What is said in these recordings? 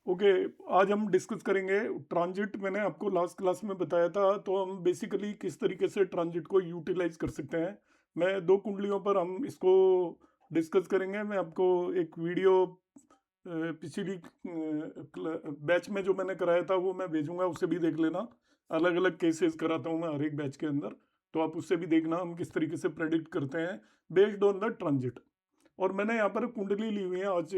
Okay. आज हम discuss करेंगे ट्रांजिट। मैंने आपको लास्ट क्लास में बताया था, तो हम बेसिकली किस तरीके से ट्रांजिट को यूटिलाइज कर सकते हैं। मैं दो कुंडलियों पर हम इसको डिस्कस करेंगे। मैं आपको एक वीडियो पिछली बैच में जो मैंने कराया था वो मैं भेजूंगा, उससे भी देख लेना। अलग अलग केसेस कराता हूँ मैं हर एक बैच के अंदर, तो आप उससे भी देखना हम किस तरीके से प्रेडिक्ट करते हैं बेस्ड ऑन द ट्रांजिट। और मैंने यहाँ पर कुंडली ली हुई है आज।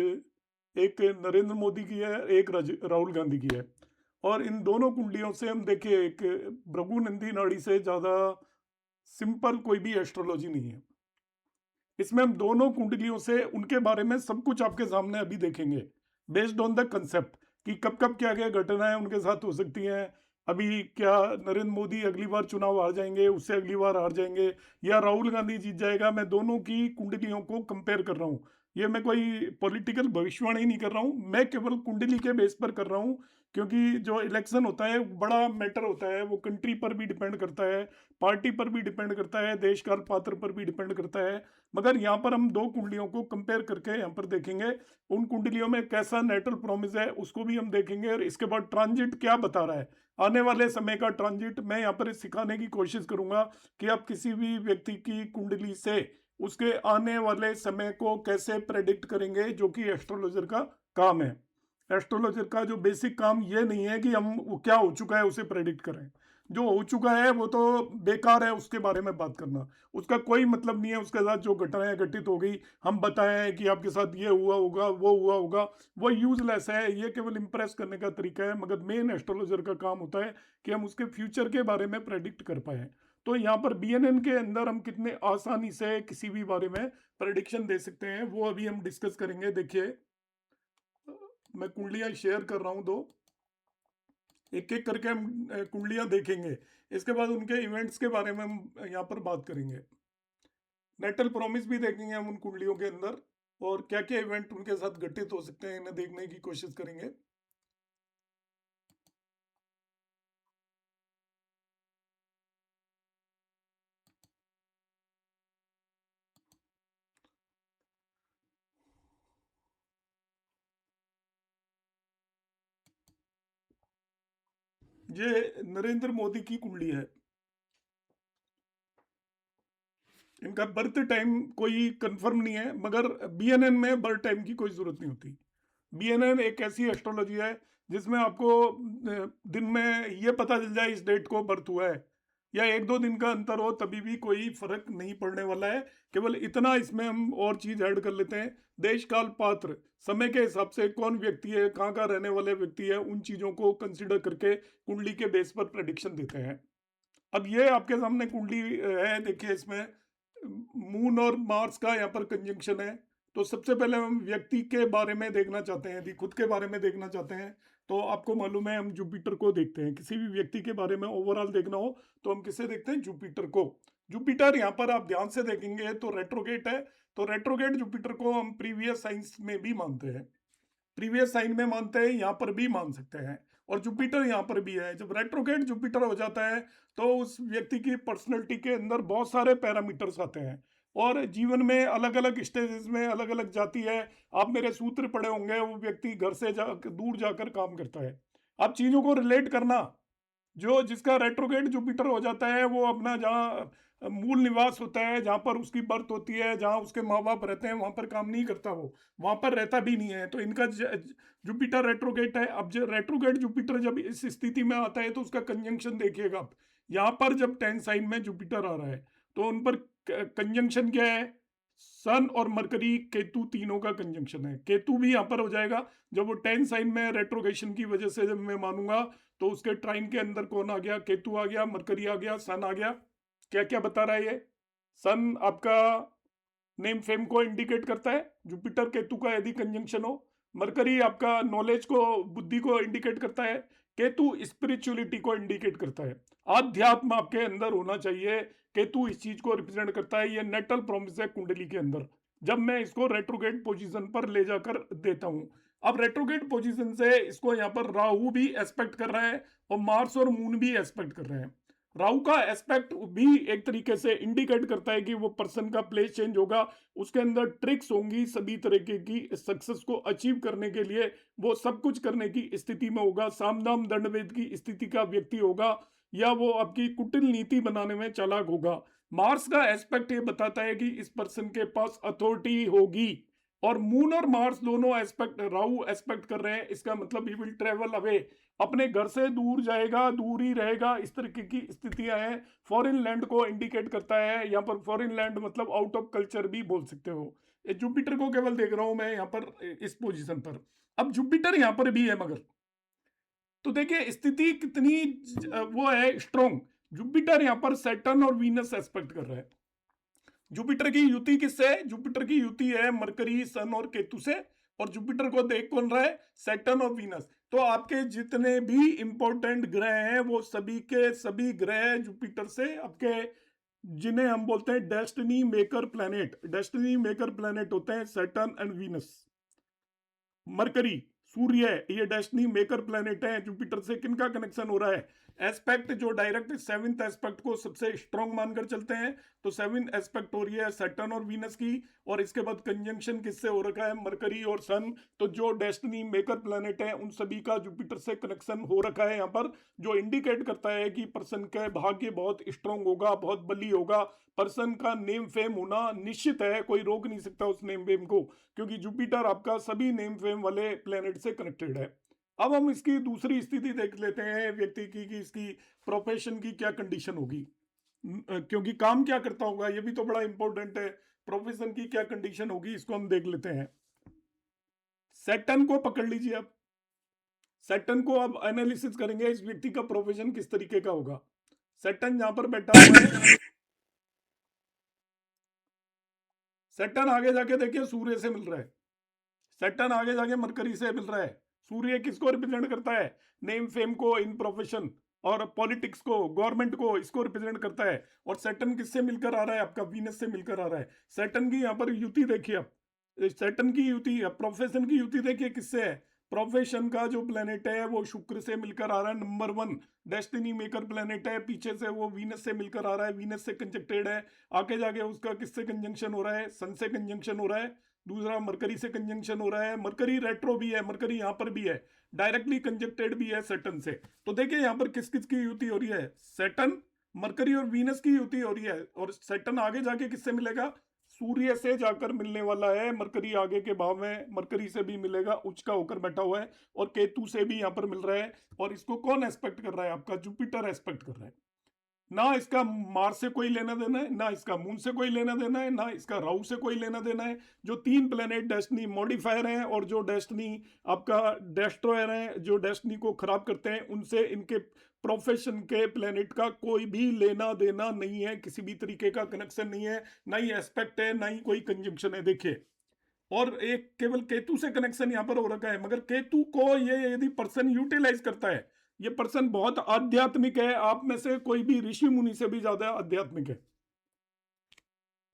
एक नरेंद्र मोदी की है, एक राहुल गांधी की है। और इन दोनों कुंडलियों से हम देखिए, एक भृगु नंदी नाड़ी से ज्यादा सिंपल कोई भी एस्ट्रोलॉजी नहीं है। इसमें हम दोनों कुंडलियों से उनके बारे में सब कुछ आपके सामने अभी देखेंगे, बेस्ड ऑन द कंसेप्ट कि कब कब क्या क्या घटनाएं उनके साथ हो सकती हैं। अभी क्या नरेंद्र मोदी अगली बार चुनाव हार जाएंगे, उससे अगली बार हार जाएंगे, या राहुल गांधी जीत जाएगा। मैं दोनों की कुंडलियों को कंपेयर कर रहा हूँ। ये मैं कोई पॉलिटिकल भविष्यवाणी नहीं कर रहा हूँ, मैं केवल कुंडली के बेस पर कर रहा हूँ। क्योंकि जो इलेक्शन होता है बड़ा मैटर होता है, वो कंट्री पर भी डिपेंड करता है, पार्टी पर भी डिपेंड करता है, देश काल पात्र पर भी डिपेंड करता है। मगर यहाँ पर हम दो कुंडलियों को कंपेयर करके यहाँ पर देखेंगे, उन कुंडलियों में कैसा नेटल प्रॉमिस है उसको भी हम देखेंगे, और इसके बाद ट्रांजिट क्या बता रहा है, आने वाले समय का ट्रांजिट मैं यहाँ पर सिखाने की कोशिश करूंगा कि आप किसी भी व्यक्ति की कुंडली से उसके आने वाले समय को कैसे प्रेडिक्ट करेंगे, जो कि एस्ट्रोलॉजर का काम है। एस्ट्रोलॉजर का जो बेसिक काम ये नहीं है कि हम वो क्या हो चुका है उसे प्रेडिक्ट करें। जो हो चुका है वो तो बेकार है, उसके बारे में बात करना उसका कोई मतलब नहीं है। उसके साथ जो घटनाएं घटित हो गई हम बताएं कि आपके साथ ये हुआ होगा वो हुआ होगा, वो यूजलेस है। ये केवल इंप्रेस करने का तरीका है, मगर मेन एस्ट्रोलॉजर का काम होता है कि हम उसके फ्यूचर के बारे में प्रेडिक्ट कर पाए। तो यहाँ पर बीएनएन के अंदर हम कितने आसानी से किसी भी बारे में प्रेडिक्शन दे सकते हैं, वो अभी हम डिस्कस करेंगे। देखिए, मैं कुंडलियां शेयर कर रहा हूं दो, एक एक करके हम कुंडलियां देखेंगे। इसके बाद उनके इवेंट्स के बारे में हम यहाँ पर बात करेंगे। नेटल प्रॉमिस भी देखेंगे हम उन कुंडलियों के अंदर, और क्या क्या इवेंट उनके साथ घटित हो सकते हैं इन्हें देखने की कोशिश करेंगे। ये नरेंद्र मोदी की कुंडली है। इनका बर्थ टाइम कोई कंफर्म नहीं है, मगर बीएनएन में बर्थ टाइम की कोई जरूरत नहीं होती। बीएनएन एक ऐसी एस्ट्रोलॉजी है जिसमें आपको दिन में ये पता चल जाए इस डेट को बर्थ हुआ है, या एक दो दिन का अंतर हो तभी भी कोई फर्क नहीं पड़ने वाला है। केवल इतना इसमें हम और चीज ऐड कर लेते हैं, देश काल पात्र समय के हिसाब से कौन व्यक्ति है, कहाँ का रहने वाले व्यक्ति है, उन चीजों को कंसिडर करके कुंडली के बेस पर प्रेडिक्शन देते हैं। अब ये आपके सामने कुंडली है, देखिए इसमें मून और मार्स का यहाँ पर कंजंक्शन है। तो सबसे पहले हम व्यक्ति के बारे में देखना चाहते हैं, यदि खुद के बारे में देखना चाहते हैं तो आपको मालूम है हम जुपिटर को देखते हैं। किसी भी व्यक्ति के बारे में ओवरऑल देखना हो तो हम किसे देखते हैं, जुपिटर को। जुपिटर यहाँ पर आप ध्यान से देखेंगे तो रेट्रोगेट है। तो रेट्रोगेट जुपिटर को हम प्रीवियस साइंस में भी मानते हैं, प्रीवियस साइन में मानते हैं, यहाँ पर भी मान सकते हैं। और जुपिटर यहाँ पर भी है। जब रेट्रोगेट जुपिटर हो जाता है तो उस व्यक्ति की पर्सनैलिटी के अंदर बहुत सारे पैरामीटर्स आते हैं, और जीवन में अलग अलग स्टेजेस में अलग अलग जाती है। आप मेरे सूत्र पढ़े होंगे, वो व्यक्ति घर से दूर जाकर काम करता है। आप चीजों को रिलेट करना, जो जिसका रेट्रोगेट जुपिटर हो जाता है वो अपना जहाँ मूल निवास होता है, जहाँ पर उसकी बर्थ होती है, जहाँ उसके माँ बाप रहते हैं, वहां पर काम नहीं करता, वो वहां पर रहता भी नहीं है। तो इनका जुपिटर रेट्रोगेट है। अब जो रेट्रोगेट जुपिटर जब इस स्थिति में आता है तो उसका कंजंक्शन देखिएगा आप। यहाँ पर जब 10 साइन में जुपिटर आ रहा है तो उन पर कंजंक्शन क्या है, सन और मरकरी केतु तीनों का कंजंक्शन है। केतु भी यहाँ पर हो जाएगा जब वो 10 साइन में रेट्रोगेशन की वजह से जब मैं मानूंगा, तो उसके ट्राइन के अंदर कौन आ गया, केतु आ गया, मरकरी आ गया, सन आ गया। क्या क्या बता रहा है ये, सन आपका नेम फेम को इंडिकेट करता है, जुपिटर केतु का यदि कंजंक्शन हो। मरकरी आपका नॉलेज को, बुद्धि को इंडिकेट करता है। केतु स्पिरिचुअलिटी को इंडिकेट करता है, आध्यात्म आपके अंदर होना चाहिए। केतु इस चीज को रिप्रेजेंट करता है। ये नेटल प्रॉमिस है कुंडली के अंदर, जब मैं इसको रेट्रोगेट पोजीशन पर ले जाकर देता हूं। अब रेट्रोगेट पोजीशन से इसको यहाँ पर राहु भी एस्पेक्ट कर रहा है, और मार्स और मून भी एस्पेक्ट कर रहे हैं। राहु का एस्पेक्ट भी एक तरीके से इंडिकेट करता है कि वो पर्सन का प्लेस चेंज होगा, उसके अंदर ट्रिक्स होंगी सभी तरीके की सक्सेस को अचीव करने के लिए, वो सब कुछ करने की स्थिति में होगा, सामदाम दंडभेद की स्थिति का व्यक्ति होगा, या वो आपकी कुटिल नीति बनाने में चालाक होगा। मार्स का एस्पेक्ट ये बताता है कि इस पर्सन के पास अथॉरिटी होगी, और मून और मार्स दोनों एस्पेक्ट राहु एस्पेक्ट कर रहे हैं, इसका मतलब ही विल ट्रेवल अवे, अपने घर से दूर जाएगा, दूर ही रहेगा, इस तरीके की स्थितियां हैं। फॉरेन लैंड को इंडिकेट करता है यहाँ पर, फॉरेन लैंड मतलब आउट ऑफ कल्चर भी बोल सकते हो। जुपिटर को केवल देख रहा हूं मैं यहाँ पर इस पोजीशन पर। अब जुपिटर यहाँ पर भी है मगर, तो देखिए स्थिति कितनी वो है स्ट्रॉन्ग। जुपिटर यहाँ पर सैटर्न और वीनस एस्पेक्ट कर रहा है। जुपिटर की युति किससे है? जुपिटर की युति है मरकरी, सन और केतु से, और जुपिटर को देख कौन रहा है? सैटर्न और वीनस। तो आपके जितने भी इंपॉर्टेंट ग्रह हैं वो सभी के सभी ग्रह जुपिटर से आपके, जिन्हें हम बोलते हैं destiny maker planet, destiny maker planet होते हैं सैटर्न एंड वीनस। मरकरी, सूर्य, ये डेस्टिनी मेकर प्लैनेट है। जुपिटर से किनका कनेक्शन हो रहा है? एस्पेक्ट जो डायरेक्ट सेवंथ एस्पेक्ट को सबसे स्ट्रॉन्ग मानकर चलते हैं, तो सेवंथ एस्पेक्ट हो रही है सैटर्न और वीनस की, और इसके बाद कंजंक्शन किससे हो रखा है? मरकरी और सन। तो जो डेस्टिनी मेकर प्लैनेट है उन सभी का जुपिटर से कनेक्शन हो रखा है यहाँ पर, जो इंडिकेट करता है कि पर्सन का भाग्य बहुत स्ट्रॉन्ग होगा, बहुत बली होगा, पर्सन का नेम फेम होना निश्चित है, कोई रोक नहीं सकता उस नेम फेम को, क्योंकि जुपिटर आपका सभी नेम फेम वाले प्लेनेट से कनेक्टेड है। अब हम इसकी दूसरी स्थिति देख लेते हैं व्यक्ति की, कि इसकी प्रोफेशन की क्या कंडीशन होगी, क्योंकि काम क्या करता होगा ये भी तो बड़ा इंपॉर्टेंट है। प्रोफेशन की क्या कंडीशन होगी इसको हम देख लेते हैं। सैटर्न को पकड़ लीजिए आप, सैटर्न को अब एनालिसिस करेंगे इस व्यक्ति का प्रोफेशन किस तरीके का होगा। सैटर्न जहां पर बैठा हुआ है, सैटर्न आगे जाके देखिए सूर्य से मिल रहा है, सैटर्न आगे जाके मरकरी से मिल रहा है। सूर्य किसको रिप्रेजेंट करता है? नेम फेम को, इन प्रोफेशन और पॉलिटिक्स को, गवर्नमेंट को, इसको रिप्रेजेंट करता है। और सैटर्न किससे मिलकर आ रहा है? आपका वीनस से मिलकर आ रहा है। सैटर्न की यहाँ पर युति देखिए आप, सैटर्न की युति, प्रोफेशन की युति देखिए किससे है? प्रोफेशन का जो प्लेनेट है वो शुक्र से मिलकर आ रहा है, नंबर 1 डेस्टिनी मेकर प्लेनेट है। पीछे से वो वीनस से मिलकर आ रहा है, वीनस से कंजक्टेड है। आगे जाके उसका किससे कंजंक्शन हो रहा है? सन से कंजंक्शन हो रहा है। दूसरा मरकरी से कंजंक्शन हो रहा है, मरकरी रेट्रो भी है, मरकरी यहाँ पर भी है, डायरेक्टली कंजक्टेड भी है सैटर्न से। तो देखिए यहाँ पर किस किस की युति हो रही है? सैटर्न, मरकरी और वीनस की युति हो रही है। और सैटर्न आगे जाके किससे मिलेगा? सूर्य से जाकर मिलने वाला है। मरकरी आगे के भाव में मरकरी से भी मिलेगा, उच्च का होकर बैठा हुआ है, और केतु से भी यहाँ पर मिल रहा है। और इसको कौन एस्पेक्ट कर रहा है? आपका जुपिटर एस्पेक्ट कर रहा है। ना इसका मार्स से कोई लेना देना है, ना इसका मून से कोई लेना देना है, ना इसका राहु से कोई लेना देना है। जो 3 प्लेनेट डेस्टिनी मॉडिफायर हैं और जो डेस्टिनी आपका डेस्ट्रॉयर हैं, जो डेस्टिनी को खराब करते हैं, उनसे इनके प्रोफेशन के प्लेनेट का कोई भी लेना देना नहीं है, किसी भी तरीके का कनेक्शन नहीं है, ना ही एस्पेक्ट है, ना ही कोई कंजंक्शन है। देखिए, और एक केवल केतु से कनेक्शन यहां पर हो रखा है, मगर केतु को ये यदि पर्सन यूटिलाइज करता है, ये पर्सन बहुत आध्यात्मिक है, आप में से कोई भी ऋषि मुनि से भी ज्यादा आध्यात्मिक है।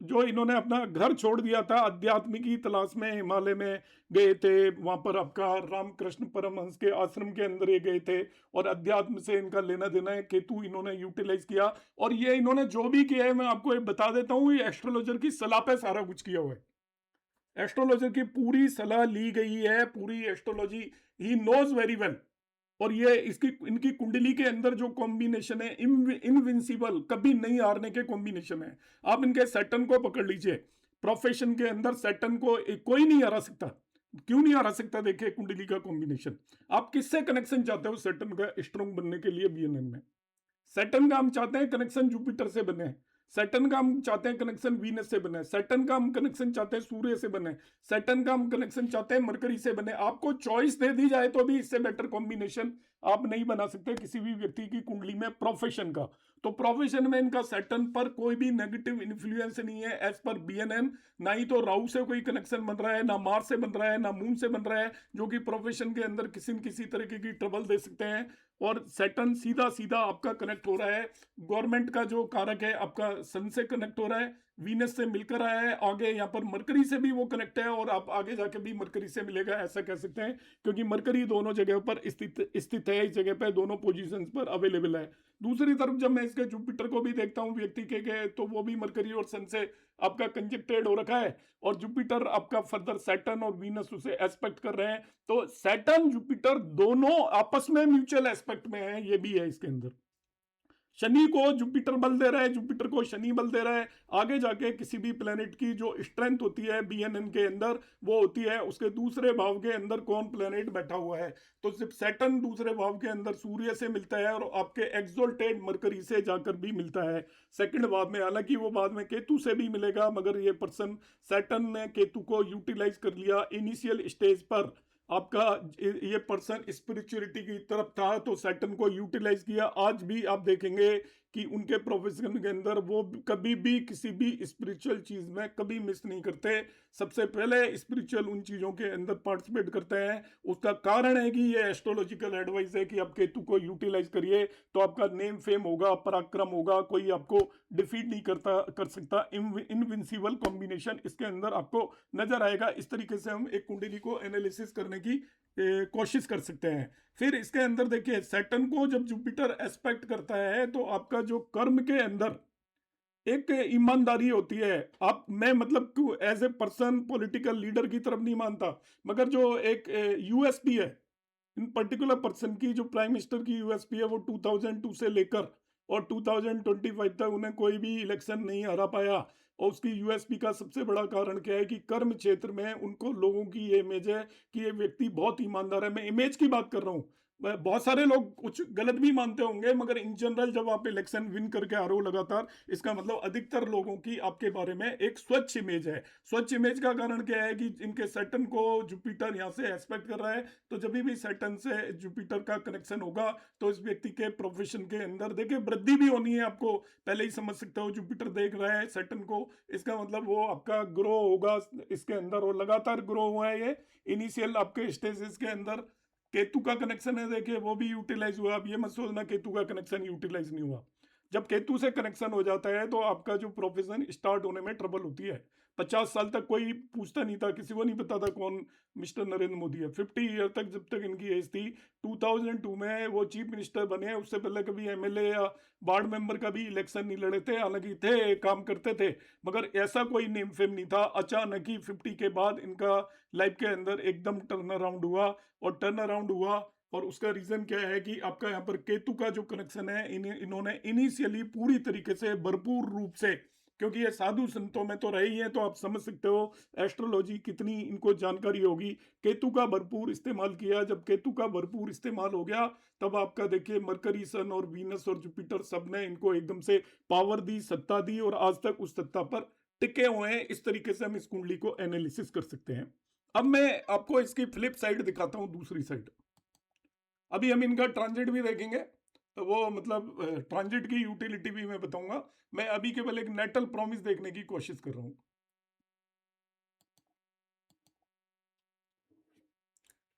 जो इन्होंने अपना घर छोड़ दिया था, अध्यात्म की तलाश में हिमालय में गए थे, वहां पर आपका रामकृष्ण परमहंस के आश्रम के अंदर ये गए थे, और अध्यात्म से इनका लेना देना है। केतु इन्होंने यूटिलाइज किया, और ये इन्होंने जो भी किया है मैं आपको बता देता हूँ, ये एस्ट्रोलॉजर की सलाह पे सारा कुछ किया हुआ है। एस्ट्रोलॉजर की पूरी सलाह ली गई है, पूरी एस्ट्रोलॉजी ही नोज वेरी वेल। और ये इसकी इनकी कुंडली के अंदर जो कॉम्बिनेशन है, इनविंसिबल, कभी नहीं हारने के कॉम्बिनेशन है। आप इनके सैटर्न को पकड़ लीजिए, प्रोफेशन के अंदर सैटर्न को कोई नहीं हरा सकता। क्यों नहीं हरा सकता? देखिए कुंडली का कॉम्बिनेशन। आप किससे कनेक्शन चाहते हो सैटर्न का स्ट्रॉन्ग बनने के लिए बीएनएन में? सैटर्न का हम चाहते हैं कनेक्शन जुपिटर से बने, सैटर्न का हम चाहते हैं कनेक्शन वीनस से बने, सैटर्न का हम कनेक्शन चाहते हैं सूर्य से बने, सैटर्न का हम कनेक्शन चाहते हैं मरकरी से बने। आपको चॉइस दे दी जाए तो भी इससे बेटर कॉम्बिनेशन आप नहीं बना सकते किसी भी व्यक्ति की कुंडली में प्रोफेशन का। तो प्रोफेशन में इनका सैटर्न पर कोई भी नेगेटिव इन्फ्लुएंस नहीं है एज पर बीएनएन। ना ही तो राहु से कोई कनेक्शन बन रहा है, ना मार्स से बन रहा है, ना मून से बन रहा है, जो कि प्रोफेशन के अंदर किसी न किसी तरीके की ट्रबल दे सकते हैं। और सैटर्न सीधा सीधा आपका कनेक्ट हो रहा है, गवर्नमेंट का जो कारक है आपका सन से कनेक्ट हो रहा है, वीनस से मिलकर आया है, आगे यहाँ पर मरकरी से भी वो कनेक्ट है और आप आगे जाके भी मरकरी से मिलेगा, ऐसा कह सकते हैं, क्योंकि मरकरी दोनों जगह पर स्थित है, इस जगह पर दोनों पोजीशंस पर अवेलेबल है। दूसरी तरफ जब मैं इसके जुपिटर को भी देखता हूँ व्यक्ति के तो वो भी मरकरी और सन से आपका कंजक्टेड हो रखा है, और जुपिटर आपका फर्दर सैटर्न और वीनस उसे एस्पेक्ट कर रहे हैं। तो सैटर्न जुपिटर दोनों आपस में म्यूचुअल एस्पेक्ट में है, ये भी है इसके अंदर। शनि को जुपिटर बल दे रहा है, जुपिटर को शनि बल दे रहा है। आगे जाके किसी भी प्लेनेट की जो स्ट्रेंथ होती है बीएनएन के अंदर, वो होती है उसके दूसरे भाव के अंदर कौन प्लेनेट बैठा हुआ है। तो सिर्फ सैटर्न दूसरे भाव के अंदर सूर्य से मिलता है और आपके एक्सोल्टेड मरकरी से जाकर भी मिलता है सेकंड भाव में। हालांकि वो बाद में केतु से भी मिलेगा, मगर ये पर्सन सैटर्न ने केतु को यूटिलाइज कर लिया इनिशियल स्टेज पर। आपका ये पर्सन स्पिरिचुअलिटी की तरफ था तो सैटर्न को यूटिलाइज किया। आज भी आप देखेंगे कि उनके प्रोफेशन के अंदर वो कभी भी किसी भी स्पिरिचुअल चीज में कभी मिस नहीं करते, सबसे पहले स्पिरिचुअल उन चीजों के अंदर पार्टिसिपेट करते हैं। उसका कारण है कि ये एस्ट्रोलॉजिकल एडवाइस है कि आप केतु को यूटिलाइज करिए तो आपका नेम फेम होगा, पराक्रम होगा, कोई आपको डिफीट नहीं कर सकता। इनविंसिबल कॉम्बिनेशन इसके अंदर आपको नजर आएगा। इस तरीके से हम एक कुंडली को एनालिसिस करने की कोशिश कर सकते हैं। फिर इसके अंदर देखिए, सैटर्न को जब जुपिटर एस्पेक्ट करता है तो आपका जो कर्म के अंदर एक ईमानदारी होती है। आप मैं मतलब as a person political leader की तरफ नहीं मानता, मगर जो एक यूएसपी है इन पर्टिकुलर पर्सन की, जो प्राइम मिनिस्टर की यूएसपी है, वो 2002 से लेकर और 2025 तक उन्हें कोई भी इलेक्शन नहीं हरा पाया। और उसकी यूएसपी का सबसे बड़ा कारण क्या है कि कर्म क्षेत्र में उनको लोगों की ये इमेज है कि ये व्यक्ति बहुत ईमानदार है। मैं इमेज की बात कर रहा हूँ, बहुत सारे लोग कुछ गलत भी मानते होंगे, मगर इन जनरल जब आप इलेक्शन विन करके आ रहे हो लगातार, इसका मतलब अधिकतर लोगों की आपके बारे में एक स्वच्छ इमेज है। स्वच्छ इमेज का कारण क्या है कि इनके सैटर्न को जुपिटर यहाँ से एस्पेक्ट कर रहा है, तो जब भी सैटर्न से जुपिटर का कनेक्शन होगा तो इस व्यक्ति के प्रोफेशन के अंदर देखिए वृद्धि भी होनी है। आपको पहले ही समझ सकते हो, जुपिटर देख रहा है सैटर्न को, इसका मतलब वो आपका ग्रो होगा इसके अंदर, और लगातार ग्रो हुआ है ये इनिशियल आपके स्टेजेस के अंदर। केतु का कनेक्शन है देखिए, वो भी यूटिलाइज हुआ। अब ये मत सोचना केतु का कनेक्शन यूटिलाइज नहीं हुआ। जब केतु से कनेक्शन हो जाता है तो आपका जो प्रोफेशन स्टार्ट होने में ट्रबल होती है। 50 साल तक कोई पूछता नहीं था, किसी को नहीं पता था कौन मिस्टर नरेंद्र मोदी है। 50 ईयर तक जब तक इनकी एज थी, 2002 में वो चीफ मिनिस्टर बने, उससे पहले कभी एमएलए या वार्ड मेंबर का भी इलेक्शन नहीं लड़े थे। हालांकि थे, काम करते थे, मगर ऐसा कोई नेम फेम नहीं था। अचानक ही 50 के बाद इनका लाइफ के अंदर एकदम टर्न अराउंड हुआ, और टर्न अराउंड हुआ। और उसका रीजन क्या है कि आपका यहाँ पर केतु का जो कनेक्शन है, इन्होंने इनिशियली पूरी तरीके से भरपूर रूप से, क्योंकि ये साधु संतों में तो रहे ही हैं, तो आप समझ सकते हो एस्ट्रोलॉजी कितनी इनको जानकारी होगी। केतु का भरपूर इस्तेमाल किया। जब केतु का भरपूर इस्तेमाल हो गया, तब आपका देखिए मरकरी, सन और वीनस और जुपिटर सब ने इनको एकदम से पावर दी, सत्ता दी, और आज तक उस सत्ता पर टिके हुए हैं। इस तरीके से हम इस कुंडली को एनालिसिस कर सकते हैं। अब मैं आपको इसकी फ्लिप साइड दिखाता हूं, दूसरी साइड। अभी हम इनका ट्रांजिट भी देखेंगे, तो वो मतलब ट्रांजिट की यूटिलिटी भी मैं बताऊंगा। मैं अभी केवल एक नेटल प्रॉमिस देखने की कोशिश कर रहा हूं।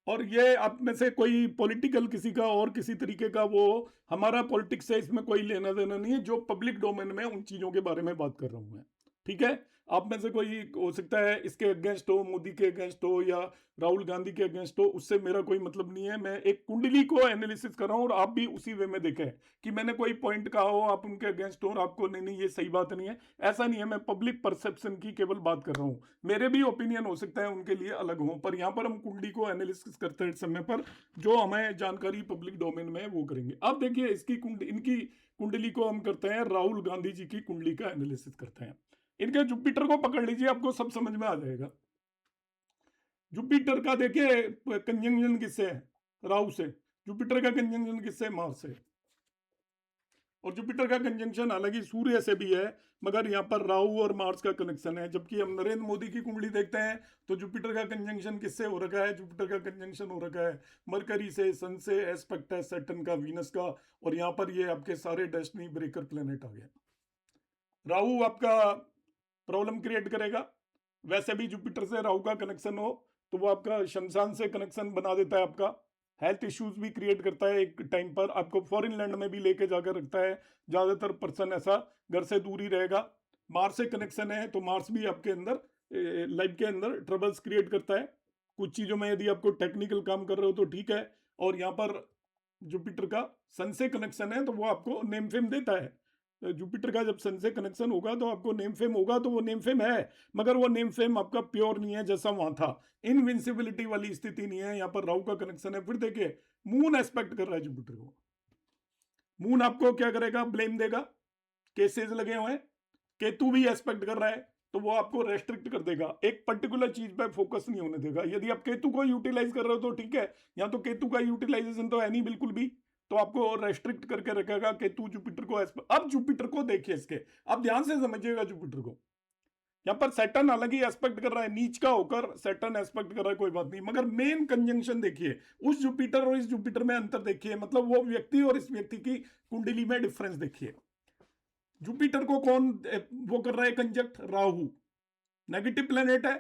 और ये आप में से कोई पॉलिटिकल किसी का और किसी तरीके का, वो हमारा पॉलिटिक्स से इसमें कोई लेना देना नहीं है। जो पब्लिक डोमेन में उन चीजों के बारे में बात कर रहा हूं मैं, ठीक है। आप में से कोई हो सकता है इसके अगेंस्ट हो, मोदी के अगेंस्ट हो या राहुल गांधी के अगेंस्ट हो, उससे मेरा कोई मतलब नहीं है। मैं एक कुंडली को एनालिसिस कर रहा हूं, और आप भी उसी वे में देखें कि मैंने कोई पॉइंट कहा हो, आप उनके अगेंस्ट हो और आपको नहीं नहीं ये सही बात नहीं है, ऐसा नहीं है। मैं पब्लिक परसेप्शन की केवल बात कर रहा हूं। मेरे भी ओपिनियन हो सकता है उनके लिए अलग हो, पर यहाँ पर हम कुंडली को एनालिसिस करते हैं समय पर जो हमें जानकारी पब्लिक डोमेन में है वो करेंगे। अब देखिए इसकी इनकी कुंडली को हम करते हैं, राहुल गांधी जी की कुंडली का एनालिसिस करते हैं। इनके जुपिटर को पकड़ लीजिए, आपको सब समझ में आ जाएगा। जुपिटर का देखिए कंजंक्शन किससे है, राहु से। जुपिटर का कंजंक्शन किससे, मार्स से। और जुपिटर का कंजंक्शन हालांकि सूर्य से भी है, मगर यहाँ पर राहु और मार्स का कनेक्शन है। जबकि हम नरेंद्र मोदी की कुंडली देखते हैं तो जुपिटर का कंजंक्शन किससे हो रखा है, जुपिटर का कंजंक्शन हो रखा है मरकरी से, सन से, एस्पेक्ट है सैटर्न का, वीनस का, और यहाँ पर ये आपके सारे डेस्टिनी ब्रेकर प्लेनेट आ गए। राहु आपका प्रॉब्लम क्रिएट करेगा। वैसे भी जुपिटर से राहु का कनेक्शन हो तो वो आपका शमशान से कनेक्शन बना देता है, आपका हेल्थ इश्यूज भी क्रिएट करता है। एक टाइम पर आपको फॉरेन लैंड में भी लेके जाकर रखता है। ज्यादातर पर्सन ऐसा घर से दूर ही रहेगा। मार्स से कनेक्शन है तो मार्स भी आपके अंदर लाइफ के अंदर ट्रबल्स क्रिएट करता है। कुछ चीजों में यदि आपको टेक्निकल काम कर रहे हो तो ठीक है। और यहाँ पर जुपिटर का सन से कनेक्शन है तो वो आपको नेम फेम देता है। जुपिटर का जब सन से कनेक्शन होगा तो आपको नेम फेम होगा, तो वो नेम फेम है, मगर वो नेम फेम आपका प्योर नहीं है जैसा वहां था। इनविंसिबिलिटी वाली स्थिति नहीं है। यहाँ पर राहु का कनेक्शन है। फिर देखिए मून एस्पेक्ट कर रहा है जुपिटर को। मून आपको क्या करेगा, ब्लेम देगा, केसेस लगे हुए हैं। केतु भी एस्पेक्ट कर रहा है तो वो आपको रेस्ट्रिक्ट कर देगा, एक पर्टिकुलर चीज पे फोकस नहीं होने देगा। यदि आप केतु को यूटिलाइज कर रहे हो तो ठीक है, या तो केतु का यूटिलाइजेशन तो है नहीं बिल्कुल भी, तो आपको रेस्ट्रिक्ट करके रखेगा केतु जुपिटर को। अब जुपिटर को देखिए इसके, अब ध्यान से समझिएगा जुपिटर को। यहाँ पर सैटर्न अलग ही एस्पेक्ट कर रहा है, नीच का होकर सैटर्न एस्पेक्ट कर रहा है, कोई बात नहीं, मगर मेन कंजंक्शन देखिए, उस जुपिटर और इस जुपिटर में अंतर देखिए, मतलब वो व्यक्ति और इस व्यक्ति की कुंडली में डिफरेंस देखिए। जुपिटर को कौन वो कर रहा है कंजक्ट, राहु, नेगेटिव प्लेनेट है।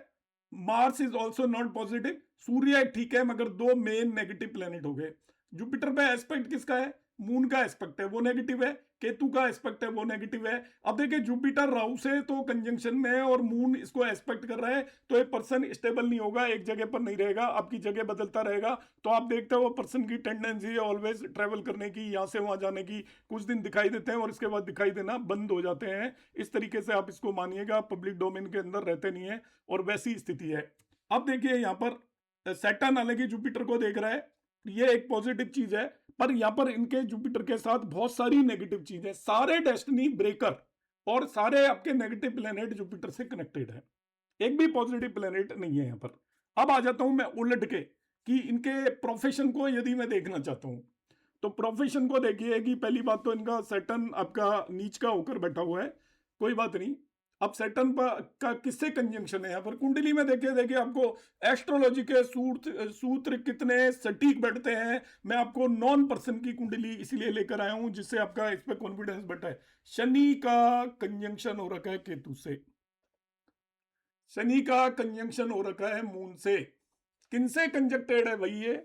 Mars is also not positive, Surya ठीक है, मगर दो मेन नेगेटिव प्लेनेट हो गए। जुपिटर पे एस्पेक्ट किसका है, मून का एस्पेक्ट है, वो नेगेटिव है। केतु का एस्पेक्ट है, वो नेगेटिव है। अब देखिए जुपिटर राहु से तो कंजंक्शन में है और मून इसको एस्पेक्ट कर रहा है, तो ये पर्सन स्टेबल नहीं होगा, एक जगह पर नहीं रहेगा, आपकी जगह बदलता रहेगा। तो आप देखते हो पर्सन की टेंडेंसी है ऑलवेज ट्रेवल करने की, यहां से वहां जाने की। कुछ दिन दिखाई देते हैं और इसके बाद दिखाई देना बंद हो जाते हैं। इस तरीके से आप इसको मानिएगा, पब्लिक डोमेन के अंदर रहते नहीं है, और वैसी स्थिति है। अब देखिए यहाँ पर सैटर्न हालांकि जुपिटर को देख रहा है, ये एक पॉजिटिव चीज है, पर यहां पर इनके जुपिटर के साथ बहुत सारी नेगेटिव चीजें, सारे डेस्टिनी ब्रेकर और सारे आपके नेगेटिव प्लेनेट जुपिटर से कनेक्टेड है, एक भी पॉजिटिव प्लेनेट नहीं है यहां पर। अब आ जाता हूं मैं उलट के, कि इनके प्रोफेशन को यदि मैं देखना चाहता हूं, तो प्रोफेशन को देखिए कि पहली बात तो इनका सैटर्न आपका नीच का होकर बैठा हुआ है, कोई बात नहीं। अब सैटर्न का किससे कंजंक्शन है यहाँ पर कुंडली में, देखिए देखिए आपको एस्ट्रोलॉजी के सूत्र कितने सटीक बैठते हैं। मैं आपको नॉन पर्सन की कुंडली इसलिए लेकर आया हूं जिससे आपका इस पर कॉन्फिडेंस बैठा है। शनि का कंजंक्शन हो रखा है केतु से, शनि का कंजंक्शन हो रखा है मून से। किनसे कंजक्टेड है भाई ये,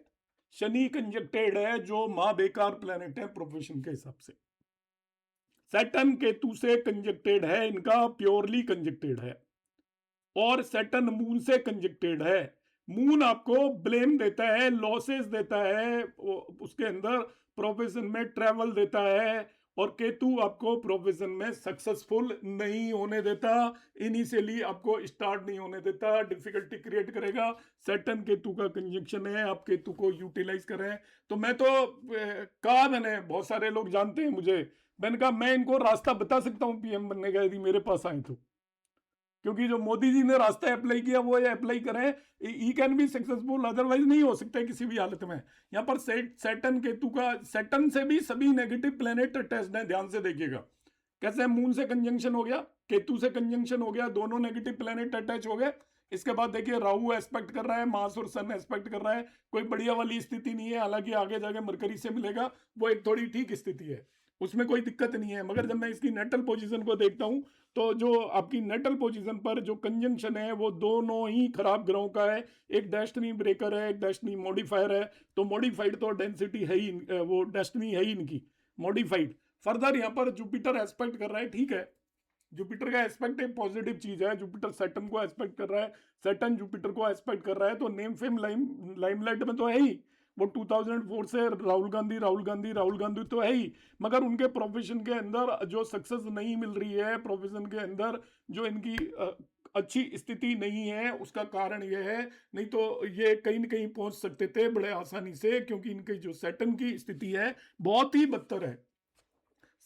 शनि कंजक्टेड है जो मां बेकार प्लेनेट है प्रोफेशन के हिसाब से। सैटर्न केतु से कंजक्टेड है, इनका प्योरली कंजक्टेड है। और सैटर्न मून से कंजक्टेड है। मून आपको ब्लेम देता है, लॉसेस देता है, उसके अंदर प्रोफेशन में ट्रैवल देता है। और केतु आपको प्रोफेशन में सक्सेसफुल नहीं होने देता, इनिशियली आपको स्टार्ट नहीं होने देता, डिफिकल्टी क्रिएट करेगा। सैटर्न केतु का कंजंक्शन है, आप केतु को यूटिलाइज करें। तो मैं तो कहा, मैंने, बहुत सारे लोग जानते हैं मुझे, मैंने कहा मैं इनको रास्ता बता सकता हूं पीएम बनने का यदि मेरे पास आए तो, क्योंकि जो मोदी जी ने रास्ता अप्लाई किया वो ये अप्लाई करें, ई कैन बी सक्सेसफुल, अदरवाइज नहीं हो सकता किसी भी हालत में। यहाँ पर सैटर्न केतु का, सैटर्न से भी सभी नेगेटिव प्लेनेट अटैच्ड हैं, ध्यान से देखिएगा कैसे। मून से कंजंक्शन हो गया, केतु से कंजंक्शन हो गया, दोनों नेगेटिव प्लेनेट अटैच हो गए। इसके बाद देखिए राहु एस्पेक्ट कर रहा है, मार्स और सन एस्पेक्ट कर रहा है, कोई बढ़िया वाली स्थिति नहीं है। हालांकि आगे जाके मरकरी से मिलेगा, वो एक थोड़ी ठीक स्थिति है, उसमें कोई दिक्कत नहीं है। मगर जब मैं इसकी नेटल पोजीशन को देखता हूं, तो जो आपकी नेटल पोजीशन पर जो कंजंक्शन है वो दोनों ही खराब ग्रहों का है। एक डेस्टिनी ब्रेकर है, एक डेस्टिनी मॉडिफायर है। तो मॉडिफाइड तो डेंसिटी है ही, वो डेस्टिनी है ही इनकी मॉडिफाइड। फर्दर यहाँ पर जुपिटर एस्पेक्ट कर रहा है, ठीक है, जुपिटर का एस्पेक्ट एक पॉजिटिव चीज है। जुपिटर सैटर्न को एस्पेक्ट कर रहा है, सैटर्न जुपिटर को एस्पेक्ट कर रहा है, तो नेम फेम लाइमलाइट में तो है ही। वो 2004 से राहुल गांधी तो है ही, मगर उनके प्रोफेशन के अंदर जो सक्सेस नहीं मिल रही है, प्रोफेशन के अंदर जो इनकी अच्छी स्थिति नहीं है, उसका कारण यह है, नहीं तो ये कहीं न कहीं पहुंच सकते थे बड़े आसानी से, क्योंकि इनकी जो सैटर्न की स्थिति है बहुत ही बदतर है।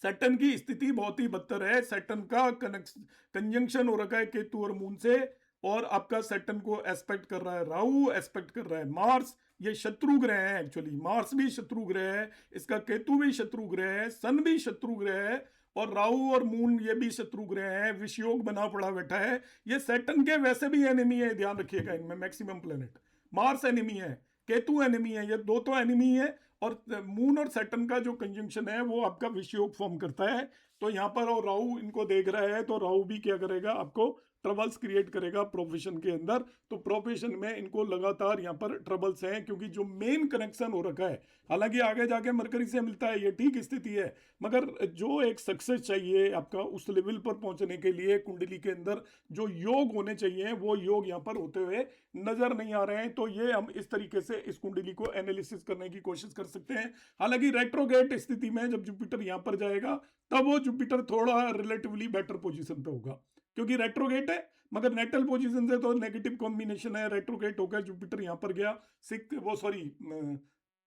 सैटर्न की स्थिति बहुत ही बदतर है। सैटर्न का कंजंक्शन हो रखा है केतु और मून से, और आपका सैटर्न को एस्पेक्ट कर रहा है राहु, एस्पेक्ट कर रहा है मार्स। ये शत्रु ग्रह है एक्चुअली, मार्स भी शत्रु ग्रह है, इसका केतु भी शत्रु ग्रह है, सन भी शत्रु ग्रह है, और राहु और मून ये भी शत्रु ग्रह है, विषयोग बना पड़ा बैठा है। ये सैटर्न के वैसे भी एनिमी है, ध्यान रखिएगा, इनमें मैक्सिमम प्लेनेट। मार्स एनिमी है, केतु एनिमी है, ये दो तो एनिमी है। और मून और सैटर्न का जो कंजंक्शन है वो आपका विषयोग फॉर्म करता है। तो यहाँ पर और राहु इनको देख रहा है, तो राहु भी क्या करेगा, आपको ट्रबल्स क्रिएट करेगा प्रोफेशन के अंदर। तो प्रोफेशन में इनको लगातार यहाँ पर ट्रबल्स हैं, क्योंकि जो मेन कनेक्शन हो रखा है, हालांकि आगे जाके मरकरी से मिलता है, ये ठीक स्थिति है, मगर जो एक सक्सेस चाहिए आपका उस लेवल पर पहुंचने के लिए कुंडली के अंदर जो योग होने चाहिए वो योग यहाँ पर होते हुए नजर नहीं आ रहे हैं। तो ये हम इस तरीके से इस कुंडली को एनालिसिस करने की कोशिश कर सकते हैं। हालांकि रेट्रोगेट स्थिति में जब जुपिटर यहाँ पर जाएगा तब वो जुपिटर थोड़ा रिलेटिवली बेटर पोजीशन पे होगा, क्योंकि रेट्रोगेट है, मगर नेटल पोजीशन से तो नेगेटिव कॉम्बिनेशन है। रेट्रोगेट होकर जुपिटर यहाँ पर गया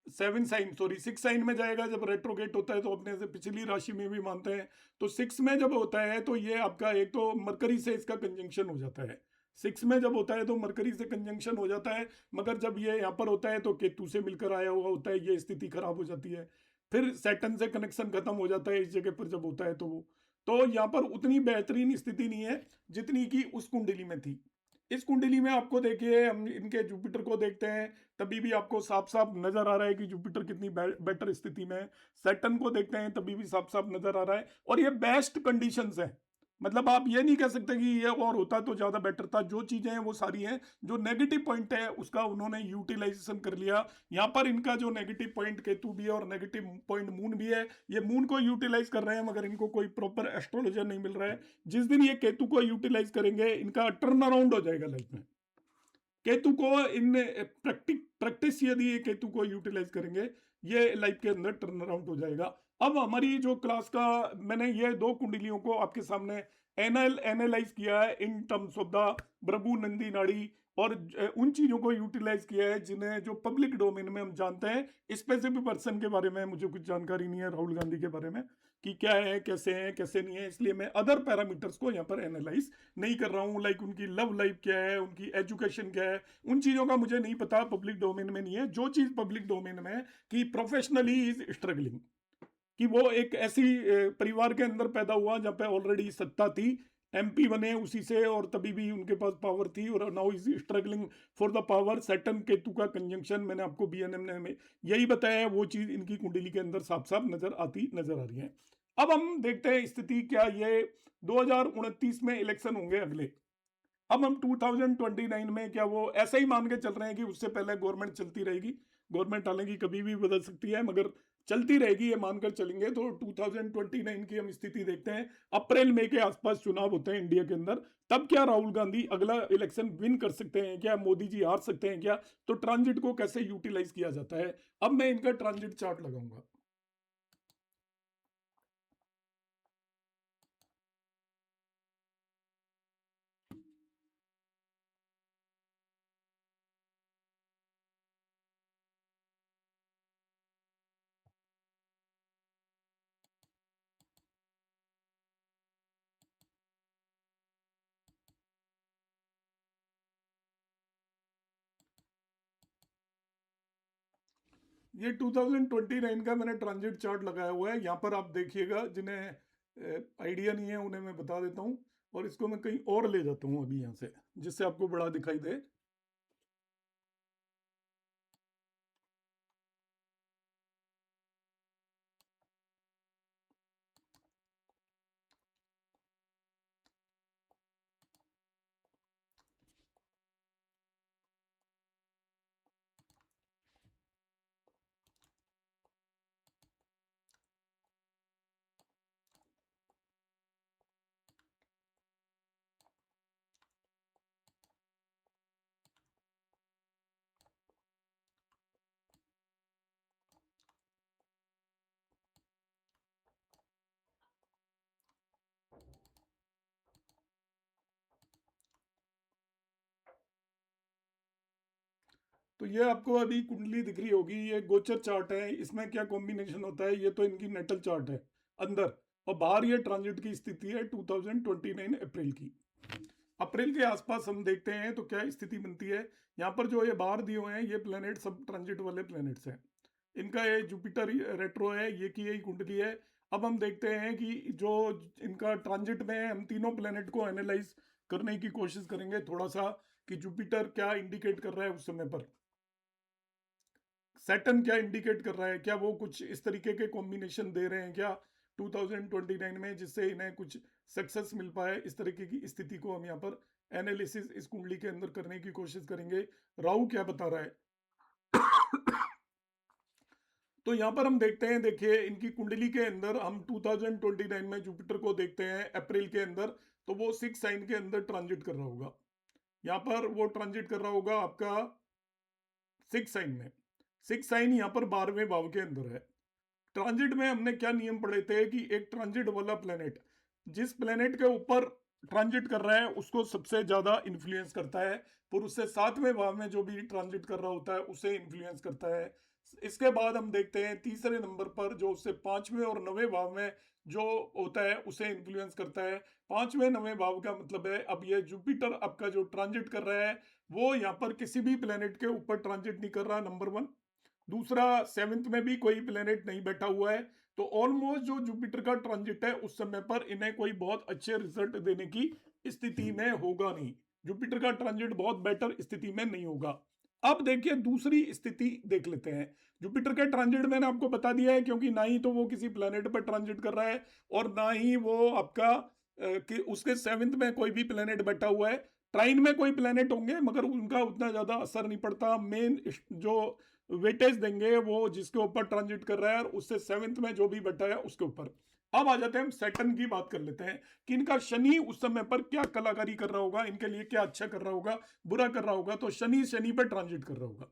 seven sign sorry six sign में जाएगा। जब रेट्रोगेट होता है तो अपने से पिछली राशि में भी मानते हैं, तो सिक्स में जब होता है तो ये आपका एक तो मरकरी से इसका कंजंक्शन हो जाता है। सिक्स में जब होता है तो मरकरी से कंजंक्शन हो जाता है, मगर जब ये यहाँ पर होता है तो केतु से मिलकर आया हुआ होता है, ये स्थिति खराब हो जाती है। फिर सैटर्न से कनेक्शन खत्म हो जाता है इस जगह पर जब होता है तो वो, तो यहाँ पर उतनी बेहतरीन स्थिति नहीं है जितनी कि उस कुंडली में थी। इस कुंडली में आपको देखिए, हम इनके जुपिटर को देखते हैं तभी भी आपको साफ साफ नजर आ रहा है कि जुपिटर कितनी बेटर स्थिति में है। सैटर्न को देखते हैं तभी भी साफ साफ नजर आ रहा है, और ये बेस्ट कंडीशंस है। मतलब आप ये नहीं कह सकते कि ये और होता तो ज्यादा बेटर था। जो चीजें हैं वो सारी हैं, जो नेगेटिव पॉइंट है उसका उन्होंने यूटिलाइजेशन कर लिया। यहाँ पर इनका जो नेगेटिव पॉइंट केतु भी है और नेगेटिव पॉइंट मून भी है, ये मून को यूटिलाइज कर रहे हैं, मगर इनको कोई प्रॉपर एस्ट्रोलॉजर नहीं मिल रहा है। जिस दिन ये केतु को यूटिलाइज करेंगे इनका टर्न अराउंड हो जाएगा लाइफ में। केतु को इन प्रैक्टिस यदि ये केतु को यूटिलाइज करेंगे, ये लाइफ के अंदर टर्न अराउंड हो जाएगा। अब हमारी जो क्लास का, मैंने ये दो कुंडलियों को आपके सामने एनालाइज किया है in terms of the Bhrigu Nandi नाड़ी, और उन चीजों को यूटिलाइज किया है जिन्हें जो पब्लिक डोमेन में हम जानते हैं। स्पेसिफिक पर्सन के बारे में मुझे कुछ जानकारी नहीं है, राहुल गांधी के बारे में कि क्या है कैसे नहीं है, इसलिए मैं अदर पैरामीटर्स को यहाँ पर एनालाइज नहीं कर रहा हूँ। लाइक उनकी लव लाइफ क्या है, उनकी एजुकेशन क्या है, उन चीज़ों का मुझे नहीं पता, पब्लिक डोमेन में नहीं है। जो चीज़ पब्लिक डोमेन में है कि प्रोफेशनली इज स्ट्रगलिंग, कि वो एक ऐसी परिवार के अंदर पैदा हुआ जहाँ पे ऑलरेडी सत्ता थी, एमपी बने उसी से, और तभी भी उनके पास पावर थी, और now is struggling for the power. Saturn Ketu का कंजंक्शन मैंने आपको बीएनएम ने में यही बताया है, वो चीज इनकी कुंडली के अंदर साफ साफ नजर आ रही है। अब हम देखते हैं स्थिति क्या ये 2029 में इलेक्शन होंगे अगले। अब हम 2029 में क्या वो ऐसा ही मान के चल रहे हैं कि उससे पहले गवर्नमेंट चलती रहेगी। गवर्नमेंट हालांकि कभी भी बदल सकती है, मगर चलती रहेगी ये मानकर चलेंगे। तो 2029 की हम स्थिति देखते हैं। अप्रैल मई के आसपास चुनाव होते हैं इंडिया के अंदर, तब क्या राहुल गांधी अगला इलेक्शन विन कर सकते हैं क्या, मोदी जी हार सकते हैं क्या, तो ट्रांजिट को कैसे यूटिलाइज किया जाता है। अब मैं इनका ट्रांजिट चार्ट लगाऊंगा। ये 2029 का मैंने ट्रांजिट चार्ट लगाया हुआ है। यहाँ पर आप देखिएगा, जिन्हें आइडिया नहीं है उन्हें मैं बता देता हूँ, और इसको मैं कहीं और ले जाता हूँ अभी यहाँ से, जिससे आपको बड़ा दिखाई दे। तो ये आपको अभी कुंडली दिख रही होगी, ये गोचर चार्ट है। इसमें क्या कॉम्बिनेशन होता है, ये तो इनकी नेटल चार्ट है अंदर, और बाहर ये ट्रांजिट की स्थिति है 2029 अप्रैल की। अप्रैल के आसपास हम देखते हैं तो क्या स्थिति बनती है। यहाँ पर जो ये बाहर दिए हुए हैं ये प्लेनेट सब ट्रांजिट वाले प्लेनेट्स हैं। इनका ये जुपिटर रेट्रो है, ये की यही कुंडली है। अब हम देखते हैं कि जो इनका ट्रांजिट में है, हम तीनों प्लेनेट को एनालाइज करने की कोशिश करेंगे थोड़ा सा, कि जुपिटर क्या इंडिकेट कर रहा है उस समय पर, सैटर्न क्या इंडिकेट कर रहा है, क्या वो कुछ इस तरीके के कॉम्बिनेशन दे रहे हैं क्या, 2029 में, जिससे इन्हें कुछ सक्सेस मिल पाए। इस तरीके की स्थिति को हम यहाँ पर एनालिसिस इस कुंडली के अंदर करने की कोशिश करेंगे। राहु क्या बता रहा है? तो यहाँ पर हम देखते हैं, देखिए इनकी कुंडली के अंदर हम 2029 में जुपिटर को देखते हैं अप्रैल के अंदर, तो वो 6 साइन के अंदर ट्रांजिट कर रहा होगा। यहाँ पर वो ट्रांजिट कर रहा होगा आपका 6 साइन में। 6 साइन यहाँ पर 12वें भाव के अंदर है। ट्रांजिट में हमने क्या नियम पढ़े थे कि एक ट्रांजिट वाला प्लेनेट जिस प्लेनेट के ऊपर ट्रांजिट कर रहा है उसको सबसे ज्यादा इन्फ्लुएंस करता है, फिर उससे 7वें भाव में जो भी ट्रांजिट कर रहा होता है उसे इन्फ्लुएंस करता है। इसके बाद हम देखते हैं तीसरे नंबर पर जो उससे 5वें और 9वें भाव में जो होता है उसे इन्फ्लुएंस करता है। 5वें 9वें भाव का मतलब है अब ये जुपिटर आपका जो ट्रांजिट कर रहा है वो यहाँ पर किसी भी प्लेनेट के ऊपर ट्रांजिट नहीं कर रहा, नंबर 1। दूसरा, 7th में भी कोई प्लेनेट नहीं बैठा हुआ है, तो ऑलमोस्ट जो जुपिटर का ट्रांजिट है उस समय पर इन्हें कोई बहुत अच्छे रिजल्ट देने की स्थिति में होगा नहीं। जुपिटर का ट्रांजिट बहुत बेटर स्थिति में नहीं होगा। अब देखिए दूसरी स्थिति देख लेते हैं। जुपिटर के ट्रांजिट मैंने आपको बता दिया है, क्योंकि ना ही तो वो किसी प्लेनेट पर ट्रांजिट कर रहा है और ना ही वो आपका कि उसके 7th में कोई भी प्लेनेट बैठा हुआ है। ट्राइन में कोई प्लेनेट होंगे मगर उनका उतना ज्यादा असर नहीं पड़ता। मेन जो वेटेज देंगे वो जिसके ऊपर ट्रांजिट कर रहा है और उससे 7th में जो भी बैठा है उसके ऊपर। अब आ जाते हैं हम सैटर्न की बात कर लेते हैं कि इनका शनि उस समय पर क्या कलाकारी कर रहा होगा, इनके लिए क्या अच्छा कर रहा होगा, बुरा कर रहा होगा। तो शनि पर ट्रांजिट कर रहा होगा,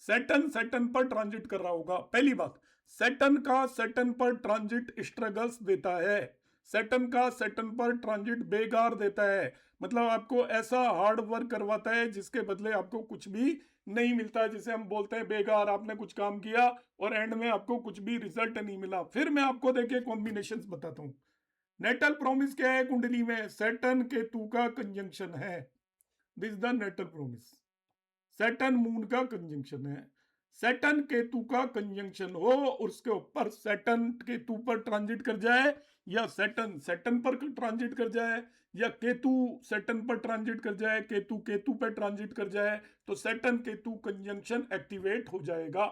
सैटर्न पर ट्रांजिट कर रहा होगा। पहली बात, सैटर्न पर ट्रांजिट स्ट्रगल्स देता है। सैटर्न पर ट्रांजिट बेकार देता है, मतलब आपको ऐसा हार्ड वर्क करवाता है जिसके बदले आपको कुछ भी नहीं मिलता, जिसे हम बोलते हैं बेकार। आपने कुछ काम किया और एंड में आपको कुछ भी रिजल्ट नहीं मिला। फिर मैं आपको देखिए कॉम्बिनेशंस बताता हूं। नेटल प्रॉमिस क्या है कुंडली में? सैटर्न केतु का कंजंक्शन है। This the natal promise. Saturn moon का कंजंक्शन है। सैटर्न केतु का कंजंक्शन हो और उसके ऊपर सैटर्न केतु पर ट्रांजिट कर जाए, या सैटर्न पर ट्रांजिट कर जाए, या केतु सैटर्न पर ट्रांजिट कर जाए, केतु पर ट्रांजिट कर जाए, तो सैटर्न केतु कंजंक्शन एक्टिवेट हो जाएगा।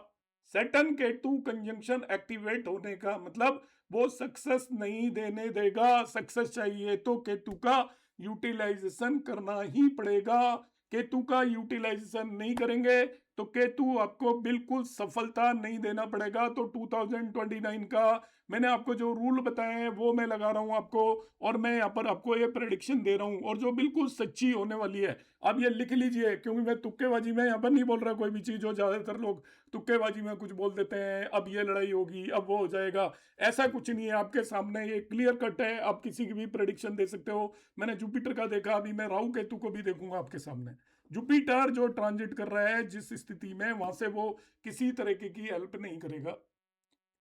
सैटर्न केतु कंजंक्शन एक्टिवेट होने का मतलब वो सक्सेस नहीं देने देगा। सक्सेस चाहिए तो केतु का यूटिलाइजेशन करना ही पड़ेगा। केतु का यूटिलाइजेशन नहीं करेंगे तो केतु आपको बिल्कुल सफलता नहीं देना पड़ेगा। तो 2029 का मैंने आपको जो रूल बताए हैं वो मैं लगा रहा हूं आपको, और मैं यहाँ पर आपको ये प्रेडिक्शन दे रहा हूं और जो बिल्कुल सच्ची होने वाली है। अब ये लिख लीजिए, क्योंकि मैं तुक्केबाजी में यहाँ पर नहीं बोल रहा कोई भी चीज। जो ज्यादातर लोग तुक्केबाजी में कुछ बोल देते हैं, अब ये लड़ाई होगी, अब वो हो जाएगा, ऐसा कुछ नहीं है। आपके सामने ये क्लियर कट है, आप किसी की भी प्रेडिक्शन दे सकते हो। मैंने जुपिटर का देखा, अभी मैं राहु केतु को भी देखूंगा आपके सामने। जुपिटर जो ट्रांजिट कर रहा है जिस स्थिति में, वहां से वो किसी तरीके की हेल्प नहीं करेगा,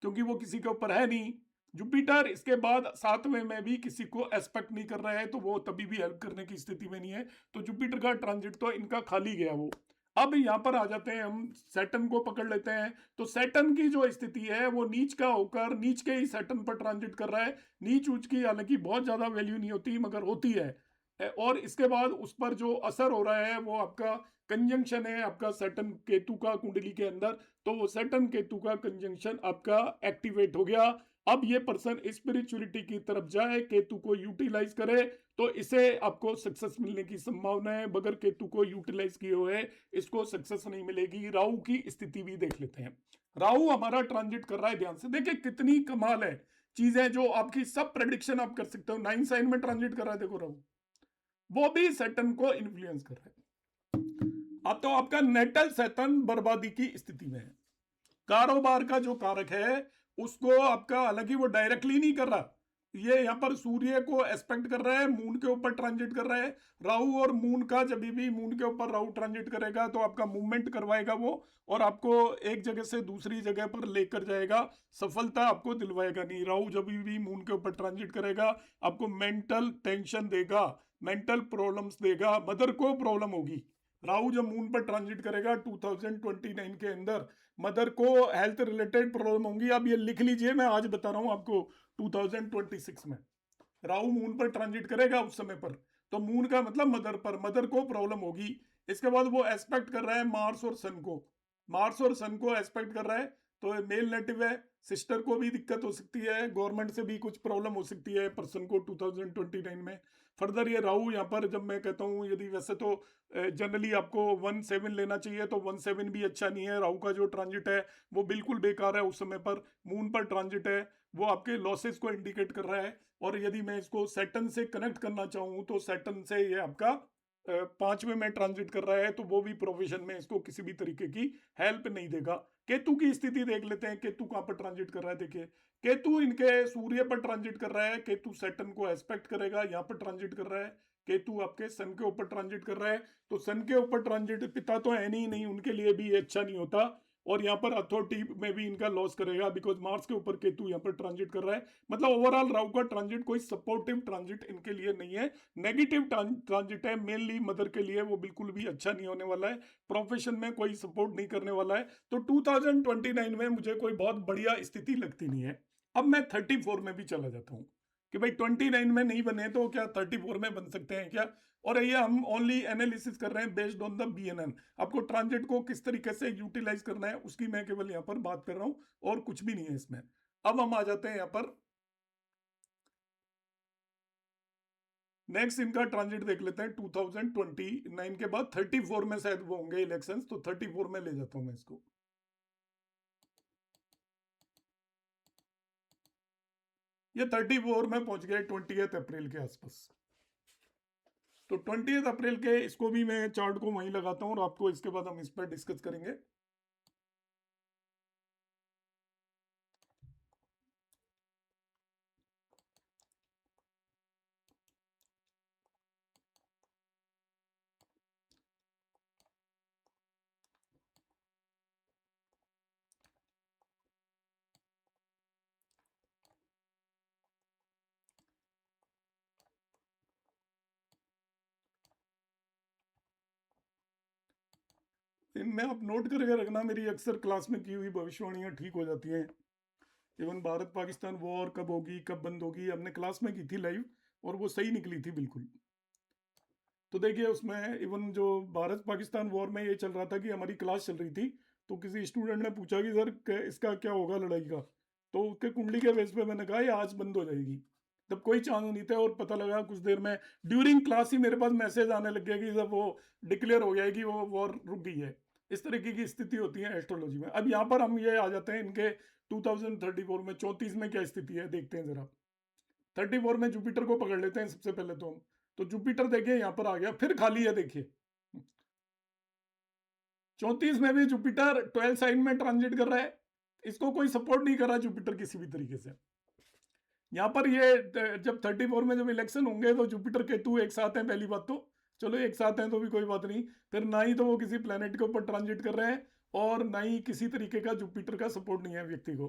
क्योंकि वो किसी के ऊपर है नहीं। जुपिटर इसके बाद 7वें में भी किसी को एस्पेक्ट नहीं कर रहा है, तो वो तभी भी हेल्प करने की स्थिति में नहीं है। तो जुपिटर का ट्रांजिट तो इनका खाली गया वो। अब यहां पर आ जाते हैं हम, सैटर्न को पकड़ लेते हैं। तो सैटर्न की जो स्थिति है वो नीच का होकर नीच के ही सैटर्न पर ट्रांजिट कर रहा है। नीच ऊंच की हालांकि बहुत ज्यादा वैल्यू नहीं होती मगर होती है। और इसके बाद उस पर जो असर हो रहा है वो आपका कंजंक्शन है आपका सैटर्न केतु का कुंडली के अंदर। तो वो सैटर्न केतु का कंजंक्शन आपका एक्टिवेट हो गया। अब ये पर्सन स्पिरिचुअलिटी की तरफ जाए, केतु को यूटिलाइज करे, तो इसे आपको सक्सेस मिलने की संभावना है। बगैर केतु को यूटिलाइज किए हुए इसको सक्सेस नहीं मिलेगी। राहु की स्थिति भी देख लेते हैं। राहु हमारा ट्रांजिट कर रहा है, ध्यान से देखिए कितनी कमाल है चीजें जो आपकी सब प्रेडिक्शन आप कर सकते हो। 9 साइन में ट्रांजिट कर रहा है, देखो राहु, वो भी सैटर्न को इन्फ्लुएंस कर रहा है। अब तो आपका नेटल सैटर्न बर्बादी की स्थिति में है। कारोबार का जो कारक है उसको आपका, हालांकि वो डायरेक्टली नहीं कर रहा, ये यहाँ पर सूर्य को एस्पेक्ट कर रहा है, मून के ऊपर ट्रांजिट कर रहा है। राहु और मून का, जब भी मून के ऊपर राहु ट्रांजिट करेगा तो आपका मूवमेंट करवाएगा वो, और आपको एक जगह से दूसरी जगह पर लेकर जाएगा, सफलता आपको दिलवाएगा नहीं। राहु जब भी मून के ऊपर ट्रांजिट करेगा आपको मेंटल टेंशन देगा, मेंटल प्रॉब्लम्स देगा, मदर को प्रॉब्लम होगी। राहु जब मून पर ट्रांजिट करेगा 2029 के अंदर मदर को हेल्थ रिलेटेड प्रॉब्लम होंगी। अब ये लिख लीजिए, मैं आज बता रहा हूं आपको 2026 में राहु मून पर ट्रांजिट करेगा उस समय पर, तो मून का मतलब मदर पर, मदर को प्रॉब्लम होगी। इसके बाद वो एस्पेक्ट कर रहा है मार्स और सन को, मार्स और सन को एस्पेक्ट कर रहा है, तो मेल नेटिव है, सिस्टर को भी दिक्कत हो सकती है, गवर्नमेंट से भी कुछ प्रॉब्लम हो सकती है पर्सन को 2029 में। फर्दर ये राहु यहाँ पर जब मैं कहता हूँ, यदि वैसे तो जनरली आपको 1/7 लेना चाहिए, तो 1/7 भी अच्छा नहीं है। राहु का जो ट्रांजिट है वो बिल्कुल बेकार है। उस समय पर मून पर ट्रांजिट है, वो आपके लॉसेस को इंडिकेट कर रहा है। और यदि मैं इसको सैटर्न से कनेक्ट करना चाहूँ, तो सैटर्न से ये आपका 5वें में ट्रांजिट कर रहा है, तो वो भी प्रोफेशन में इसको किसी भी तरीके की हेल्प नहीं देगा। केतु की स्थिति देख लेते हैं, केतु कहाँ पर ट्रांजिट कर रहा है। देखिए, केतु इनके सूर्य पर ट्रांजिट कर रहा है, केतु सैटर्न को एस्पेक्ट करेगा, यहाँ पर ट्रांजिट कर रहा है। केतु आपके सन के ऊपर ट्रांजिट कर रहा है, तो सन के ऊपर ट्रांजिट पिता तो है नहीं, नहीं उनके लिए भी ये अच्छा नहीं होता। और यहाँ पर अथॉरिटी में भी इनका लॉस करेगा, बिकॉज मार्स के ऊपर केतु यहाँ पर ट्रांजिट कर रहा है। मतलब ओवरऑल राहु का ट्रांजिट कोई सपोर्टिव ट्रांजिट इनके लिए नहीं है, नेगेटिव ट्रांजिट है। मेनली मदर के लिए वो बिल्कुल भी अच्छा नहीं होने वाला है, प्रोफेशन में कोई सपोर्ट नहीं करने वाला है। तो 2029 में मुझे कोई बहुत बढ़िया स्थिति लगती नहीं है। अब मैं 34 में भी चला जाता हूँ कि भाई 29 में नहीं बने तो क्या 34 में बन सकते हैं क्या। और ये हम ओनली एनालिसिस कर रहे हैं बेस्ड ऑन द BNN। आपको ट्रांजिट को किस तरीके से यूटिलाइज करना है उसकी मैं केवल यहाँ पर बात कर रहा हूँ, और कुछ भी नहीं है इसमें। अब हम आ जाते हैं यहाँ पर नेक्स्ट, इनका ट्रांजिट देख लेते हैं 2029 के बाद। 34 में शायद वो होंगे इलेक्शंस, तो 34 में ले जाता हूं मैं इसको। ये 34 में पहुंच गए 20 अप्रैल के आसपास। तो 20 अप्रैल के इसको भी मैं चार्ट को वहीं लगाता हूं, और आपको इसके बाद हम इस पर डिस्कस करेंगे। इनमें आप नोट करके रखना, मेरी अक्सर क्लास में की हुई भविष्यवाणियां ठीक हो जाती हैं। इवन भारत पाकिस्तान वॉर कब होगी, कब बंद होगी, हमने क्लास में की थी लाइव, और वो सही निकली थी बिल्कुल। तो देखिए, उसमें इवन जो भारत पाकिस्तान वॉर में ये चल रहा था कि हमारी क्लास चल रही थी, तो किसी स्टूडेंट ने पूछा कि सर इसका क्या होगा लड़ाई का, तो उसके कुंडली के बेस पे मैंने कहा ये आज बंद हो जाएगी। तब कोई चांस नहीं था, और पता लगा कुछ देर में ड्यूरिंग क्लास ही मेरे पास मैसेज आने लग गया कि सब वो डिक्लेयर हो गया है कि वो वॉर रुक गई है। इस तरीके की स्थिति होती है एस्ट्रोलॉजी में। अब यहाँ पर हम ये आ जाते हैं इनके 2034 में, 34 में क्या स्थिति है देखते हैं जरा। 34 में जुपिटर को पकड़ लेते हैं सबसे पहले तो हम। तो जुपिटर देखिए यहाँ पर आ गया, फिर खाली है देखिए। 34 में भी जुपिटर 12 साइन में ट्रांजिट कर रहा है, इसको कोई सपोर्ट नहीं कर रहा जुपिटर किसी भी तरीके से। यहाँ पर ये जब 34 में जब इलेक्शन होंगे तो जुपिटर केतु एक साथ हैं, पहली बात तो चलो एक साथ हैं तो भी कोई बात नहीं। फिर ना ही तो वो किसी प्लेनेट के ऊपर ट्रांजिट कर रहे हैं, और ना ही किसी तरीके का जुपिटर का सपोर्ट नहीं है व्यक्ति को।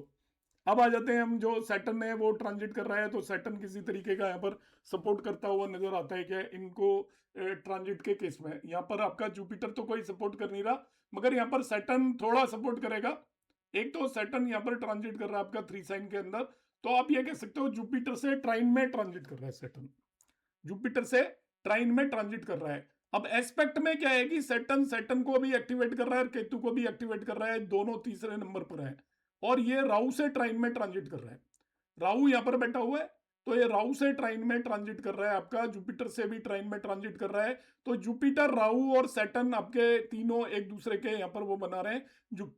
अब आ जाते हैं हम, जो सैटर्न है वो ट्रांजिट कर रहा है, तो सैटर्न किसी तरीके का यहाँ पर सपोर्ट करता हुआ नजर आता है क्या इनको ट्रांजिट के केस में। यहाँ पर आपका जुपिटर तो कोई सपोर्ट कर नहीं रहा, मगर यहाँ पर सैटर्न थोड़ा सपोर्ट करेगा। एक तो सैटर्न यहाँ पर ट्रांजिट कर रहा है आपका 3 साइन के अंदर, तो आप ये कह सकते हो जुपिटर से ट्राइन में ट्रांजिट कर रहा है सैटर्न, जुपिटर से ट्राइन में ट्रांजिट कर रहा है। अब एस्पेक्ट में क्या है कि सैटर्न सैटर्न को भी एक्टिवेट कर रहा है और केतु को भी एक्टिवेट कर रहा है, दोनों तीसरे नंबर पर है। और ये राहु से ट्राइन में ट्रांजिट कर रहा है, राहु यहां पर बैठा हुआ है, तो ये राहु से ट्राइन में ट्रांजिट कर रहा है, आपका जुपिटर से भी ट्राइन में ट्रांजिट कर रहा है। तो जुपिटर, राहु और सैटर्न आपके तीनों एक दूसरे के यहां पर वो बना रहे हैं।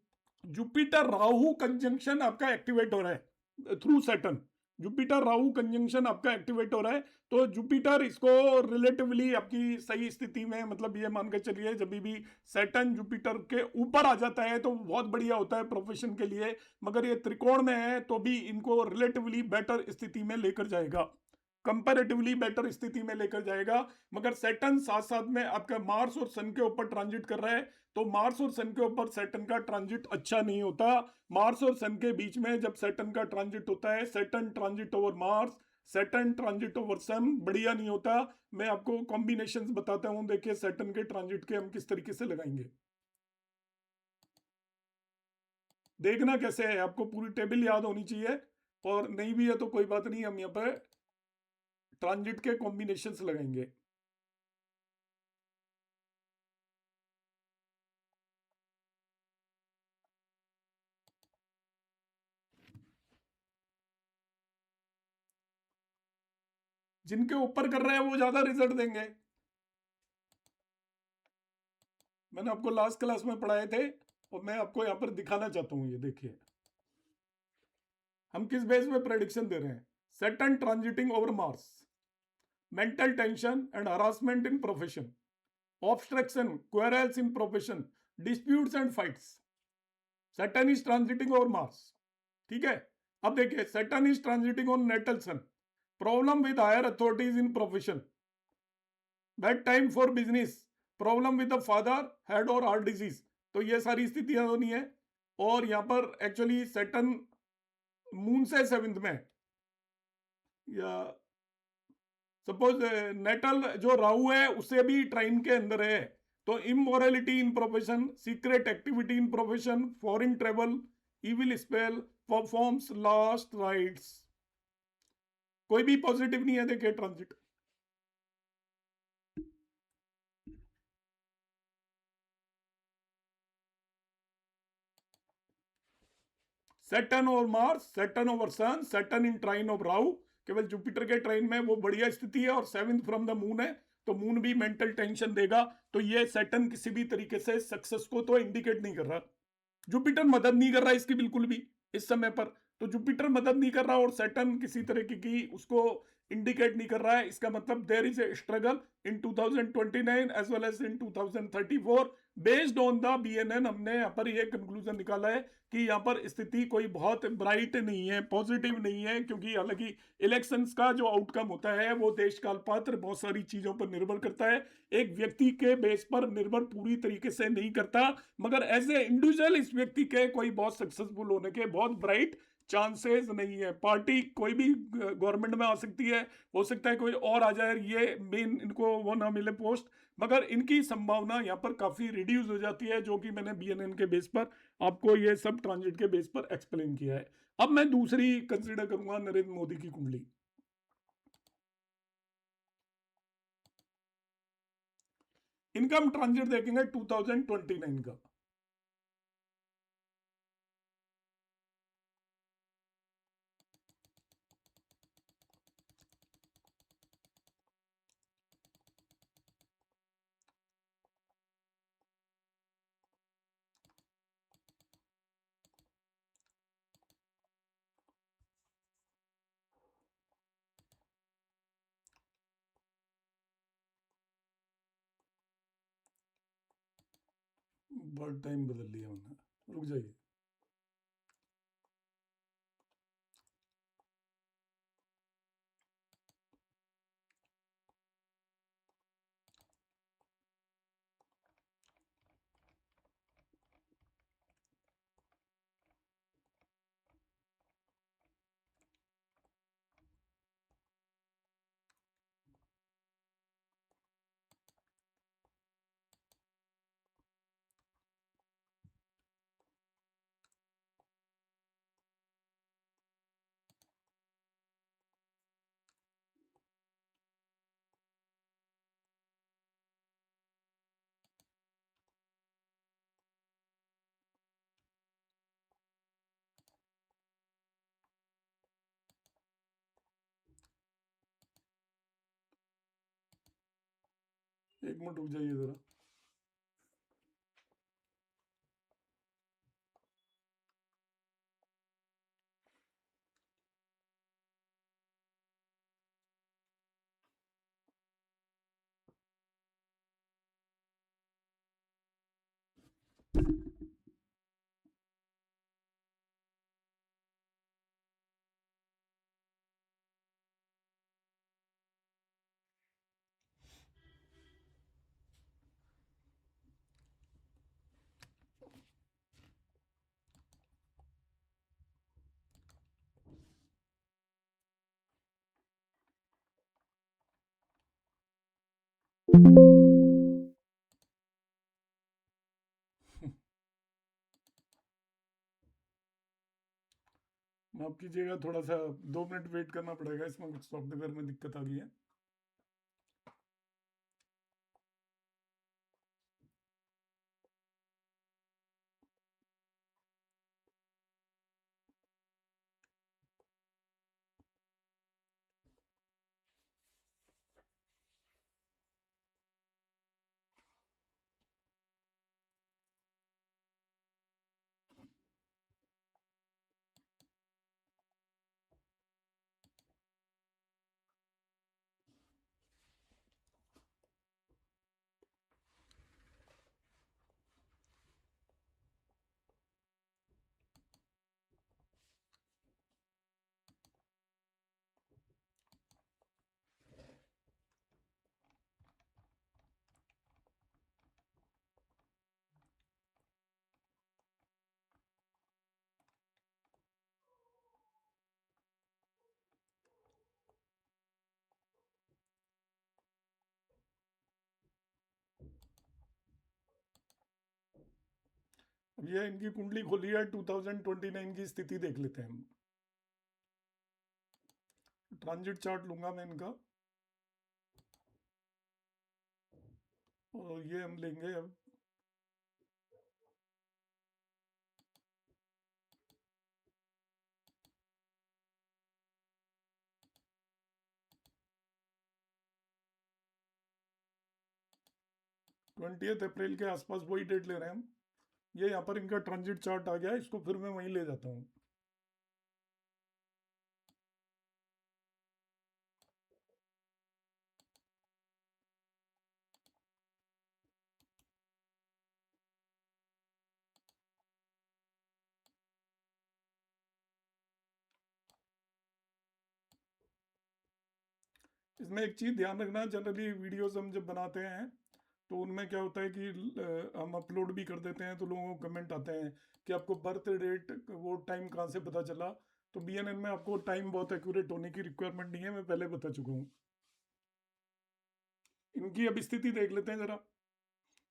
जुपिटर राहु कंजंक्शन आपका एक्टिवेट हो रहा है through Saturn. Jupiter Rahu conjunction आपका एक्टिवेट हो रहा है, तो जुपिटर इसको रिलेटिवली आपकी सही स्थिति में, मतलब ये मान के चलिए जब भी सैटर्न जुपिटर के ऊपर आ जाता है तो बहुत बढ़िया होता है प्रोफेशन के लिए। मगर ये त्रिकोण में है तो भी इनको रिलेटिवली बेटर स्थिति में लेकर जाएगा, कंपैरेटिवली बेटर स्थिति में लेकर जाएगा। मगर सैटर्न साथ साथ में आपका मार्स और सन के ऊपर ट्रांजिट कर रहा है, तो मार्स और सन के ऊपर सैटर्न का ट्रांजिट अच्छा नहीं होता। मार्स और सन के बीच में जब सैटर्न का ट्रांजिट होता है, Saturn transit over Mars, Saturn transit over sun, बढ़िया नहीं होता। मैं आपको कॉम्बिनेशंस बताता हूं, देखिए सैटर्न के ट्रांजिट के हम किस तरीके से लगाएंगे, देखना कैसे है। आपको पूरी टेबल याद होनी चाहिए, और नहीं भी है तो कोई बात नहीं, हम यहाँ पर ट्रांजिट के कॉम्बिनेशंस लगाएंगे। जिनके ऊपर कर रहे हैं वो ज्यादा रिजल्ट देंगे। मैंने आपको लास्ट क्लास में पढ़ाए थे और मैं आपको यहां पर दिखाना चाहता हूं, ये देखिए हम किस बेस में प्रेडिक्शन दे रहे हैं। Saturn transiting over Mars, mental tension and harassment in profession, obstruction quarrels in profession, disputes and fights. Saturn is transiting over Mars, ठीक है। अब देखिए Saturn is transiting on natal sun, problem with higher authorities in profession, bad time for business, problem with the father, head और heart disease. तो ये सारी स्थितियां होनी है। और यहां पर एक्चुअली सैटर्न मून से सेवेंथ में, या सपोज नेटल जो राहु है उससे भी ट्राइन के अंदर है, तो immorality in profession, secret activity in profession, foreign travel, evil spell, performs last rites. कोई भी पॉजिटिव नहीं है देखिए ट्रांजिट। सैटर्न और Mars, Saturn over sun, Saturn in trine of Rahu, केवल जुपिटर के ट्राइन में वो बढ़िया स्थिति है, और सेवेंथ फ्रॉम द मून है, तो मून भी मेंटल टेंशन देगा। तो ये सैटर्न किसी भी तरीके से सक्सेस को तो इंडिकेट नहीं कर रहा। जुपिटर मदद नहीं कर रहा इसकी बिल्कुल भी इस समय पर। तो जुपिटर मदद नहीं कर रहा और सैटर्न किसी तरीके की उसको इंडिकेट नहीं कर रहा है। इसका मतलब there is a struggle in 2029 as well as in 2034। Based on the BNN हमने यहाँ पर ये कंक्लूजन निकाला है कि यहाँ पर स्थिति कोई बहुत ब्राइट नहीं है, पॉजिटिव नहीं है, क्योंकि हालांकि इलेक्शंस का जो आउटकम होता है वो देश काल पात्र बहुत सारी चीजों पर निर्भर करता है, एक व्यक्ति के बेस पर निर्भर पूरी तरीके से नहीं करता। मगर एज ए इंडिविजुअल इस व्यक्ति के कोई बहुत सक्सेसफुल होने के बहुत ब्राइट चांसेस नहीं है। पार्टी कोई भी गवर्नमेंट में आ सकती है, हो सकता है कोई और आ जाए, ये मेन इनको वो ना मिले पोस्ट, मगर इनकी संभावना यहाँ पर काफी रिड्यूस हो जाती है, जो कि मैंने बीएनएन के बेस पर आपको ये सब ट्रांजिट के बेस पर एक्सप्लेन किया है। अब मैं दूसरी कंसिडर करूंगा नरेंद्र मोदी की कुंडली। इनका हम ट्रांजिट देखेंगे 2029 का। बहुत टाइम बदल लिया उन्होंने, रुक जाइए। एक मिनट रुक जाइए जरा। माफ कीजिएगा, थोड़ा सा 2 मिनट वेट करना पड़ेगा, इसमें कुछ सॉफ्टवेयर में दिक्कत आ गई है। ये इनकी कुंडली खोली है, 2029 की स्थिति देख लेते हैं हम। ट्रांजिट चार्ट लूंगा मैं इनका, और ये हम लेंगे अब। ट्वेंटियथ अप्रैल के आसपास वही डेट ले रहे हैं हम। ये यहाँ पर इनका ट्रांजिट चार्ट आ गया है, इसको फिर मैं वहीं ले जाता हूँ। इसमें एक चीज़ ध्यान रखना, जनरली वीडियोस हम जब बनाते हैं तो उनमें क्या होता है कि हम अपलोड भी कर देते हैं तो लोगों को कमेंट आते हैं कि आपको बर्थ डेट वो टाइम कहाँ से पता चला। तो बीएनएन में आपको टाइम बहुत एक्यूरेट होने की रिक्वायरमेंट नहीं है, मैं पहले बता चुका हूँ। इनकी अब स्थिति देख लेते हैं जरा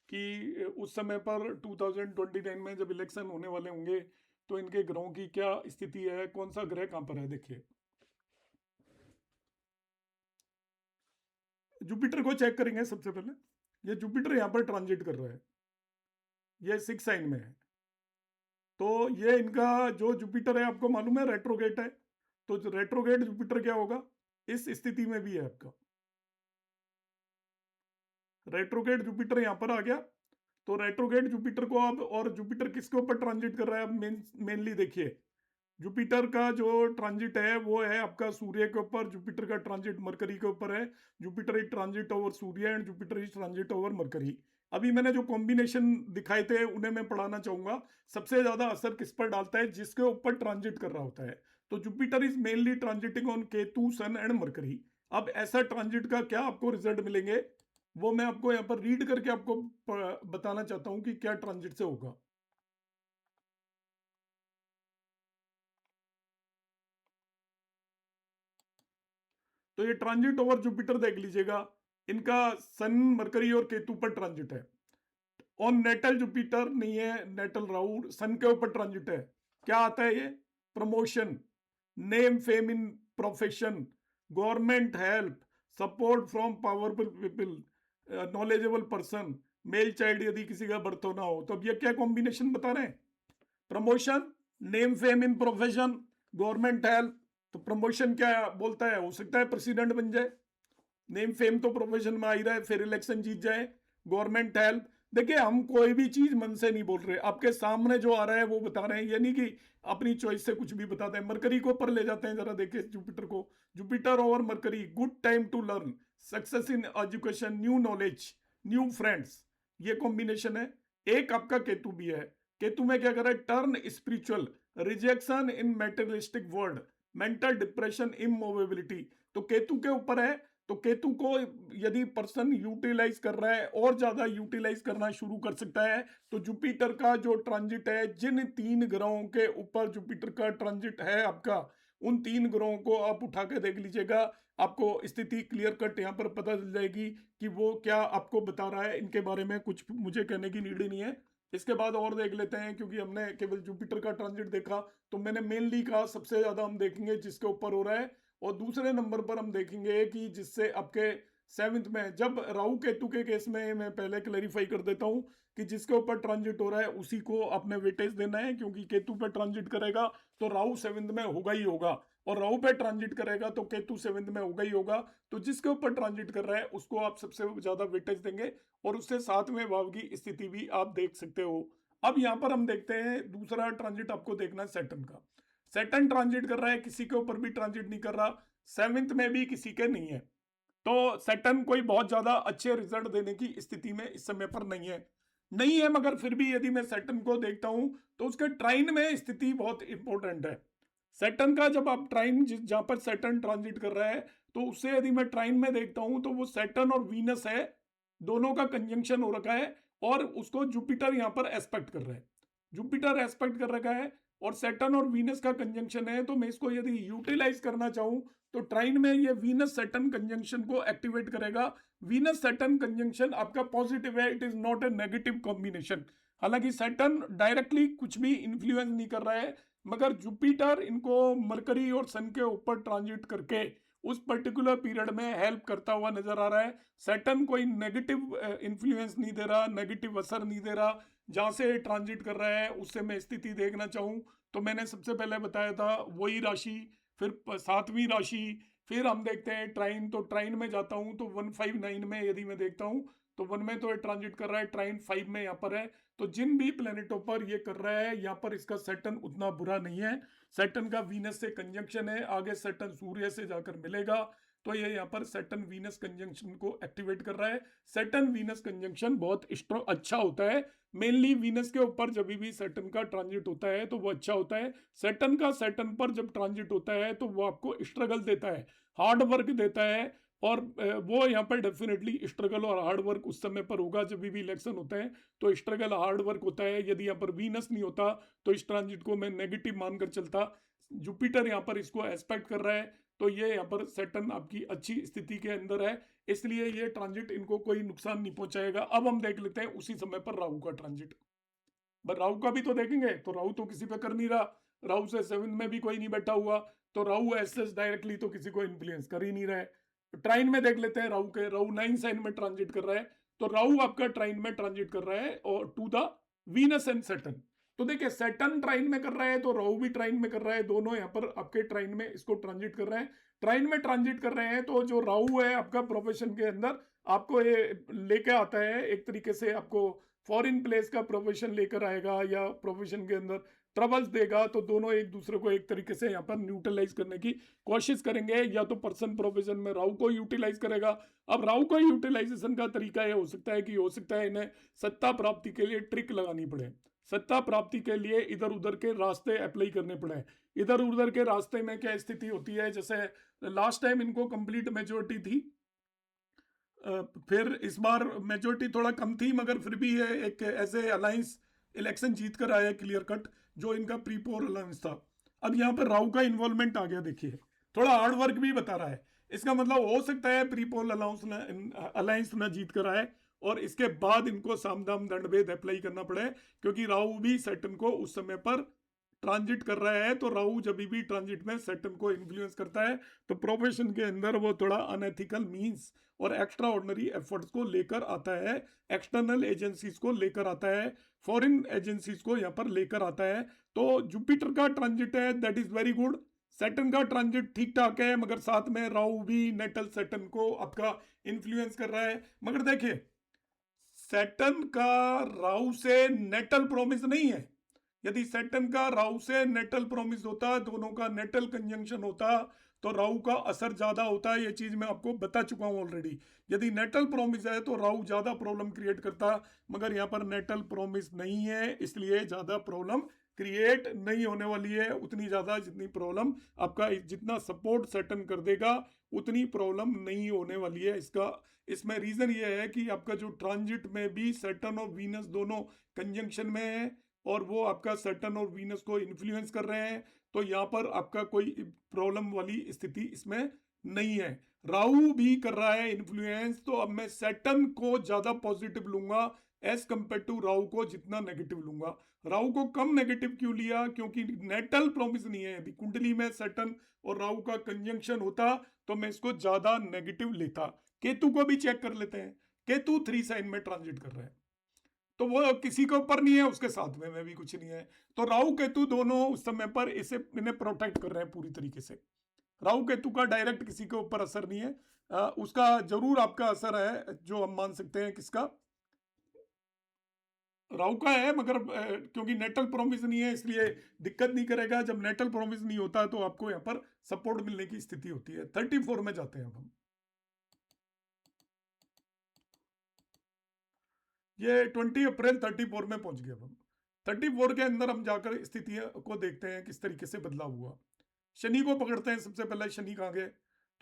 कि उस समय पर 2029 में जब इलेक्शन होने वाले होंगे तो इनके ग्रहों की क्या स्थिति है, कौन सा ग्रह कहाँ पर है। देखिए जुपिटर को चेक करेंगे सबसे पहले। ये जुपिटर यहाँ पर ट्रांजिट कर रहा है, ये 6 साइन में है। तो ये इनका जो जुपिटर है आपको मालूम है रेट्रोगेट है, तो जो रेट्रोगेट जुपिटर क्या होगा, इस स्थिति में भी है आपका रेट्रोगेट जुपिटर यहां पर आ गया। तो रेट्रोगेट जुपिटर को अब, और जुपिटर किसके ऊपर ट्रांजिट कर रहा है, अब मेनली देखिए जुपिटर का जो ट्रांजिट है वो है आपका सूर्य के ऊपर, जुपिटर का ट्रांजिट मरकरी के ऊपर है। Jupiter is transit over Surya and Jupiter is transit over mercury. अभी मैंने जो कॉम्बिनेशन दिखाए थे उन्हें मैं पढ़ाना चाहूंगा। सबसे ज्यादा असर किस पर डालता है, जिसके ऊपर ट्रांजिट कर रहा होता है। तो Jupiter is mainly transiting on Ketu sun and Mercury. अब ऐसा ट्रांजिट का क्या आपको रिजल्ट मिलेंगे वो मैं आपको यहाँ पर रीड करके आपको बताना चाहता हूं कि क्या ट्रांजिट से होगा। तो ये ट्रांजिट ओवर जुपिटर देख लीजिएगा, इनका सन मरकरी और केतु पर ट्रांजिट है। ऑन नेटल जुपिटर नहीं है, नेटल राहु सन के ऊपर ट्रांजिट है। क्या आता है ये, promotion, name fame in profession, government help, support from powerful people, knowledgeable person, male child यदि किसी का बर्थ होना हो। तो अब ये क्या कॉम्बिनेशन बता रहे हैं, प्रमोशन, नेम फेम इन प्रोफेशन, गवर्नमेंट हेल्प। तो प्रमोशन क्या बोलता है, हो सकता है प्रेसिडेंट बन जाए, नेम फेम तो प्रोफेशन में आ ही रहा है, फिर इलेक्शन जीत जाए, गवर्नमेंट हेल्प। देखिए हम कोई भी चीज मन से नहीं बोल रहे, आपके सामने जो आ रहा है वो बता रहे हैं, ये नहीं कि अपनी चॉइस से कुछ भी बताते हैं। मरकरी को ऊपर ले जाते हैं जरा, देखिए जुपिटर को, Jupiter over Mercury, good time to learn, success in education, new knowledge, new friends, ये कॉम्बिनेशन है। एक आपका केतु भी है, केतु में क्या कर रहा है, turn spiritual, rejection in materialistic world, mental depression, immobility. तो केतु के ऊपर है। तो केतु को यदि पर्सन यूटिलाइज कर रहा है और ज्यादा यूटिलाइज करना शुरू कर सकता है। तो जुपिटर का जो ट्रांजिट है, जिन 3 ग्रहों के ऊपर जुपिटर का ट्रांजिट है आपका, उन 3 ग्रहों को आप उठा के देख लीजिएगा, आपको स्थिति क्लियर कट यहाँ पर पता चल जाएगी कि वो क्या आपको बता रहा है। इनके बारे में कुछ मुझे कहने की नीड ही नहीं है। इसके बाद और देख लेते हैं, क्योंकि हमने केवल जुपिटर का ट्रांजिट देखा, तो मैंने मेनली कहा सबसे ज्यादा हम देखेंगे जिसके ऊपर हो रहा है, और दूसरे नंबर पर हम देखेंगे कि जिससे आपके 7th में, जब राहु केतु के केस में मैं पहले क्लैरिफाई कर देता हूं कि जिसके ऊपर ट्रांजिट हो रहा है उसी को आपने वेटेज देना है, क्योंकि केतु पे ट्रांजिट करेगा तो राहु 7th में होगा ही होगा, और राहु पे ट्रांजिट करेगा तो केतु 7th में होगा ही होगा। तो जिसके ऊपर ट्रांजिट कर रहा है उसको आप सबसे ज्यादा वेटेज देंगे, और उससे 7वें भाव की स्थिति भी आप देख सकते हो। अब यहां पर हम देखते हैं दूसरा ट्रांजिट आपको देखना है सैटर्न का। सैटर्न ट्रांजिट कर रहा है, किसी के ऊपर भी ट्रांजिट नहीं कर रहा, 7th में भी किसी के नहीं है। तो सैटर्न कोई बहुत ज्यादा अच्छे रिजल्ट देने की स्थिति में इस समय पर नहीं है, मगर फिर भी यदि मैं सैटर्न को देखता हूं तो उसके ट्राइन में स्थिति बहुत इंपॉर्टेंट है। सैटर्न का जब आप ट्राइन, जहां पर सैटर्न ट्रांजिट कर रहा है, तो उससे यदि मैं ट्राइन में देखता हूं तो वो सैटर्न और वीनस है, दोनों का कंजंक्शन हो रखा है, और उसको जुपिटर यहां पर एस्पेक्ट कर रहा है, जुपिटर एस्पेक्ट कर रखा है, और सैटर्न और वीनस का कंजंक्शन है। तो मैं इसको यदि यूटिलाइज करना चाहूं तो ट्राइन में ये वीनस सैटर्न कंजंक्शन को एक्टिवेट करेगा। वीनस सैटर्न कंजंक्शन आपका पॉजिटिव है, it is not a negative combination. हालांकि सैटर्न डायरेक्टली कुछ भी इन्फ्लुएंस नहीं कर रहा है, मगर जुपिटर इनको मरकरी और सन के ऊपर ट्रांजिट करके उस पर्टिकुलर पीरियड में हेल्प करता हुआ नजर आ रहा है। सैटर्न कोई नेगेटिव इन्फ्लुएंस नहीं दे रहा, नेगेटिव असर नहीं दे रहा। जहां से ट्रांजिट कर रहा है उससे मैं स्थिति देखना चाहूँ तो मैंने सबसे पहले बताया था वही राशि, फिर सातवीं राशि, फिर हम देखते हैं ट्राइन। तो ट्राइन में जाता हूँ तो 159 में यदि मैं देखता हूँ तो 1 में तो ये ट्रांजिट कर रहा है, ट्राइन 5 में यहाँ पर है। तो जिन भी प्लेनेटों पर ये कर रहा है यहाँ पर इसका सैटर्न उतना बुरा नहीं है। सैटर्न का वीनस से कंजंक्शन है, आगे सैटर्न सूर्य से जाकर मिलेगा, तो ये यहाँ पर सैटर्न वीनस कंजंक्शन को एक्टिवेट कर रहा है। सैटर्न वीनस कंजंक्शन बहुत स्ट्रॉन्ग अच्छा होता है। मेनली वीनस के ऊपर जब भी सैटर्न का ट्रांजिट होता है तो वो अच्छा होता है। सैटर्न का सैटर्न पर जब ट्रांजिट होता है तो वो आपको स्ट्रगल देता है, हार्ड वर्क देता है। और वो यहाँ पर डेफिनेटली स्ट्रगल और हार्ड वर्क उस समय पर होगा जब भी इलेक्शन होते हैं, तो स्ट्रगल हार्ड वर्क होता है। यदि यहाँ पर वीनस नहीं होता तो इस ट्रांजिट को मैं नेगेटिव मानकर चलता। जुपिटर यहाँ पर इसको एस्पेक्ट कर रहा है, तो ये यहाँ पर सैटर्न आपकी अच्छी स्थिति के अंदर है, इसलिए ये ट्रांजिट इनको कोई नुकसान नहीं पहुंचाएगा। अब हम देख लेते हैं उसी समय पर राहु का ट्रांजिट। बट राहु का भी तो देखेंगे, तो राहु तो किसी पे कर नहीं रहा, राहु से 7 में भी कोई नहीं बैठा हुआ, तो राहु एसेस डायरेक्टली तो किसी को इन्फ्लुएंस कर ही नहीं रहा है। ट्राइन में देख लेते हैं राहु के, राहु 9 साइन में ट्रांजिट कर रहा है, तो राहु आपका ट्राइन में ट्रांजिट कर रहा है और to the Venus and Saturn. तो देखिए सैटर्न ट्राइन में कर रहा है तो राहु भी ट्राइन में कर रहा है, दोनों यहाँ पर आपके ट्राइन में इसको ट्रांजिट कर रहे हैं। ट्राइन में ट्रांजिट कर रहे हैं तो जो राहु है आपका प्रोफेशन के अंदर आपको ये लेके आता है, एक तरीके से आपको फॉरेन प्लेस का प्रोफेशन लेकर आएगा या प्रोफेशन के अंदर ट्रबल्स देगा, तो दोनों एक दूसरे को एक तरीके से यहाँ पर न्यूट्रलाइज करने की कोशिश करेंगे। या तो पर्सन प्रोफेशन में राहु को यूटिलाइज करेगा। अब राहु को यूटिलाइजेशन का तरीका यह हो सकता है कि हो सकता है इन्हें सत्ता प्राप्ति के लिए ट्रिक लगानी पड़े, सत्ता प्राप्ति के लिए इधर उधर के रास्ते अप्लाई करने पड़े। इधर उधर के रास्ते में क्या स्थिति होती है, जैसे लास्ट टाइम इनको कंप्लीट मेजोरिटी थी, फिर इस बार मेजोरिटी थोड़ा कम थी, मगर फिर भी ये एक ऐसे अलायंस इलेक्शन जीत कर आया क्लियर कट, जो इनका प्री पोल अलायंस था। अब यहाँ पर राहु का इन्वॉल्वमेंट आ गया, देखिए थोड़ा हार्ड वर्क भी बता रहा है। इसका मतलब हो सकता है प्री पोल अलायंस ना जीत कर आए और इसके बाद इनको सामदाम दंड भेद अप्लाई करना पड़े, क्योंकि राहु भी सैटर्न को उस समय पर ट्रांजिट कर रहा है। तो राहु जब भी ट्रांजिट में सैटर्न को इन्फ्लुएंस करता है तो प्रोफेशन के अंदर वो थोड़ा अनएथिकल मींस और एक्स्ट्रा ऑर्डिनरी एफर्ट्स को लेकर आता है, एक्सटर्नल एजेंसीज को लेकर आता है, फॉरेन एजेंसीज को यहाँ पर लेकर आता है। तो जुपिटर का ट्रांजिट है, that is very good. Saturn का ट्रांजिट ठीक ठाक है, मगर साथ में राहु भी नेटल सैटर्न को आपका इन्फ्लुएंस कर रहा है। मगर देखिए सैटर्न का राहु से नेटल प्रोमिस नहीं है। यदि सैटर्न का राहु से नेटल प्रोमिस होता, दोनों का नेटल कंजंक्शन होता, तो राहु का असर ज्यादा होता है। ये चीज मैं आपको बता चुका हूं ऑलरेडी। यदि नेटल प्रोमिस है तो राहु ज्यादा प्रॉब्लम क्रिएट करता, मगर यहाँ पर नेटल प्रोमिस नहीं है, इसलिए ज्यादा प्रॉब्लम क्रिएट नहीं होने वाली है उतनी ज्यादा, जितनी प्रॉब्लम आपका जितना सपोर्ट सैटर्न कर देगा उतनी प्रॉब्लम नहीं होने वाली है। इसमें रीजन ये है कि आपका जो ट्रांजिट में भी सैटर्न और वीनस दोनों कंजंक्शन में है और वो आपका सैटर्न और वीनस को इन्फ्लुएंस कर रहे हैं, तो यहाँ पर आपका कोई प्रॉब्लम वाली स्थिति इसमें नहीं है। राहु भी कर रहा है इन्फ्लुएंस, तो अब मैं सैटर्न को ज्यादा पॉजिटिव लूंगा एज कंपेयर टू राहु को जितना नेगेटिव लूंगा। राहु को कम नेगेटिव क्यों लिया, क्योंकि नेटल प्रॉमिस नहीं है। यदि कुंडली में सैटर्न और राहु का कंजंक्शन होता तो मैं इसको ज्यादा नेगेटिव लेता। केतु को भी चेक कर लेते हैं, केतु 3 साइन में ट्रांजिट कर रहा है, तो वो किसी के ऊपर नहीं है, उसके साथ में भी कुछ नहीं है। तो राहु केतु दोनों उस समय पर इसे इन्हें प्रोटेक्ट कर रहे हैं पूरी तरीके से। राहु केतु का डायरेक्ट किसी के ऊपर असर नहीं है, उसका जरूर आपका असर है, जो हम मान सकते हैं किसका, राहु का है, मगर क्योंकि नेटल प्रोमिस नहीं है इसलिए दिक्कत नहीं करेगा। जब नेटल प्रोमिस नहीं होता तो आपको यहाँ पर सपोर्ट मिलने की स्थिति होती है। 34 में जाते हैं अब हम। ये 20 अप्रैल 34 में पहुंच गए। अब हम 34 के अंदर हम जाकर स्थितियों को देखते हैं किस तरीके से बदलाव हुआ। शनि को पकड़ते हैं सबसे पहले, शनि कहाँ गए,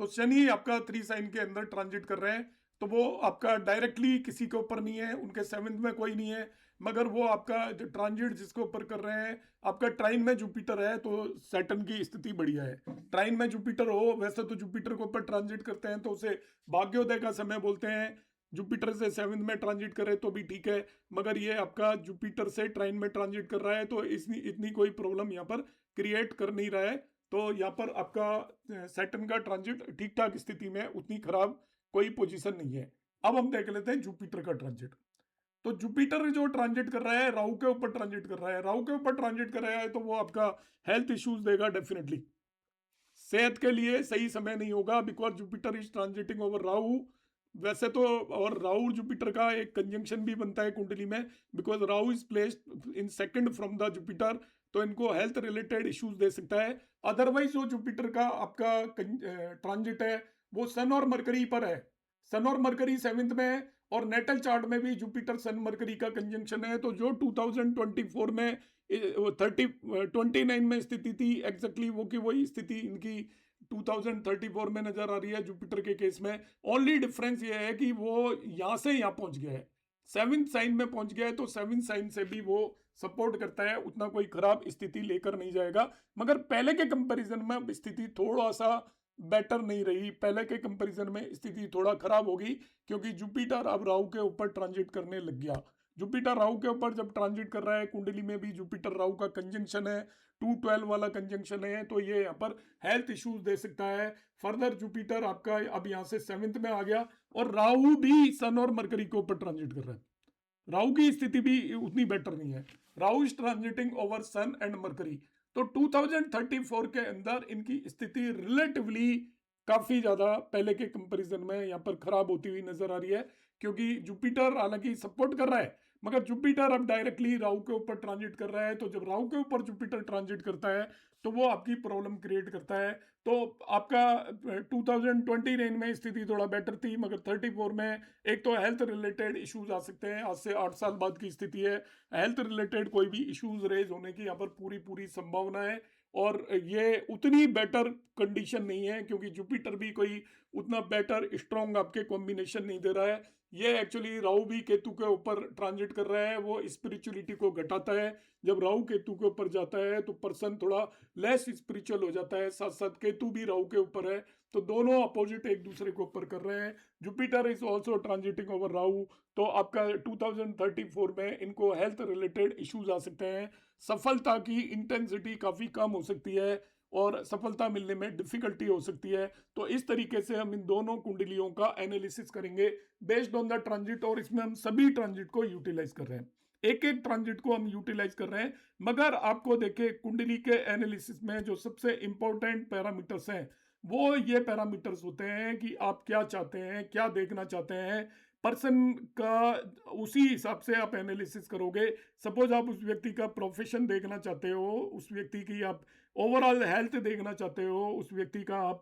तो शनि आपका 3 साइन के अंदर ट्रांजिट कर रहे हैं, तो वो आपका डायरेक्टली किसी के ऊपर नहीं है, उनके 7th में कोई नहीं है, मगर वो आपका जो ट्रांजिट जिसके ऊपर कर रहे हैं, आपका ट्राइन में जुपिटर है, तो सैटर्न की स्थिति बढ़िया है। ट्राइन में जुपिटर हो, वैसे तो जुपिटर के ऊपर ट्रांजिट करते हैं तो उसे भाग्योदय का समय बोलते हैं, जुपिटर से 7th में ट्रांजिट करे तो भी ठीक है, मगर ये आपका जुपिटर से ट्राइन में ट्रांजिट कर रहा है तो इतनी कोई प्रॉब्लम यहाँ पर क्रिएट कर नहीं रहा है। तो यहाँ पर आपका सैटर्न का ट्रांजिट ठीक ठाक स्थिति में, उतनी खराब कोई पोजीशन नहीं है। अब हम देख लेते हैं जुपिटर का ट्रांजिट। तो जुपिटर जो ट्रांजिट कर रहा है राहु के ऊपर ट्रांजिट कर रहा है, राहु के ऊपर ट्रांजिट कर रहा है तो वो आपका हेल्थ इश्यूज देगा डेफिनेटली। सेहत के लिए सही समय नहीं होगा, because Jupiter is transiting over Rahu. वैसे तो और राहु जुपिटर का एक कंजंक्शन भी बनता है कुंडली में, because Rahu is placed in second from the Jupiter, तो इनको हेल्थ रिलेटेड इश्यूज दे सकता है। अदरवाइज जो जुपिटर का आपका ट्रांजिट है वो सन और मरकरी पर है। सन और मरकरी 7th में है और नेटल चार्ट में भी जुपिटर सन मरकरी का कंजंक्शन है। तो जो 2024 में 29 में स्थिति थी एग्जैक्टली वो की वही स्थिति इनकी 2034 में नजर आ रही है जुपिटर के केस में। ओनली डिफरेंस ये है कि वो यहां से यहां पहुंच गया है, 7th साइन में पहुंच गया है, तो 7th साइन से भी वो सपोर्ट करता है, उतना कोई खराब स्थिति लेकर नहीं जाएगा। मगर पहले के कंपैरिजन में अब स्थिति थोड़ा सा बेटर नहीं रही, पहले के कंपैरिजन में स्थिति थोड़ा खराब होगी, क्योंकि जुपिटर अब राहु के ऊपर ट्रांजिट करने लग गया। जुपिटर राहु के ऊपर जब ट्रांजिट कर रहा है, कुंडली में भी जुपिटर राहु का कंजंक्शन है, 212 वाला कंजंक्शन है, तो ये यहाँ पर हेल्थ इश्यूज दे सकता है। फर्दर जुपिटर आपका अब यहाँ से 7th में आ गया और राहु भी सन और मरकरी के ऊपर ट्रांजिट कर रहा है। राहु की स्थिति भी उतनी बेटर नहीं है, Rahu is transiting over sun and Mercury. तो 2034 के अंदर इनकी स्थिति रिलेटिवली काफी ज्यादा पहले के कंपैरिजन में यहाँ पर खराब होती हुई नजर आ रही है, क्योंकि जुपिटर हालांकि सपोर्ट कर रहा है, मगर जुपिटर अब डायरेक्टली राहु के ऊपर ट्रांजिट कर रहा है। तो जब राहु के ऊपर जुपिटर ट्रांजिट करता है तो वो आपकी प्रॉब्लम क्रिएट करता है। तो आपका 2029 में स्थिति थोड़ा बेटर थी, मगर 34 में एक तो हेल्थ रिलेटेड इश्यूज आ सकते हैं, आज से 8 साल बाद की स्थिति है, हेल्थ रिलेटेड कोई भी इश्यूज रेज होने की यहाँ पर पूरी पूरी संभावना है। और ये उतनी बेटर कंडीशन नहीं है, क्योंकि जुपिटर भी कोई उतना बेटर स्ट्रॉन्ग आपके कॉम्बिनेशन नहीं दे रहा है। ये एक्चुअली राहु भी केतु के ऊपर ट्रांजिट कर रहा है, वो स्पिरिचुअलिटी को घटाता है। जब राहु केतु के ऊपर जाता है तो पर्सन थोड़ा लेस स्पिरिचुअल हो जाता है, साथ साथ केतु भी राहु के ऊपर है, तो दोनों अपोजिट एक दूसरे के ऊपर कर रहे हैं। Jupiter is also transiting over Rahu, तो आपका 2034 में इनको हेल्थ रिलेटेड इश्यूज आ सकते हैं, सफलता की इंटेंसिटी काफी कम हो सकती है और सफलता मिलने में डिफिकल्टी हो सकती है। तो इस तरीके से हम इन दोनों कुंडलियों का एनालिसिस करेंगे बेस्ड ऑन द ट्रांजिट, और इसमें हम सभी ट्रांजिट को यूटिलाइज कर रहे हैं, एक एक ट्रांजिट को हम यूटिलाइज कर रहे हैं। मगर आपको देखिए कुंडली के एनालिसिस में जो सबसे इंपॉर्टेंट पैरामीटर्स हैं वो ये पैरामीटर्स होते हैं कि आप क्या चाहते हैं, क्या देखना चाहते हैं पर्सन का, उसी हिसाब से आप एनालिसिस करोगे। सपोज आप उस व्यक्ति का प्रोफेशन देखना चाहते हो, उस व्यक्ति की आप ओवरऑल हेल्थ देखना चाहते हो, उस व्यक्ति का आप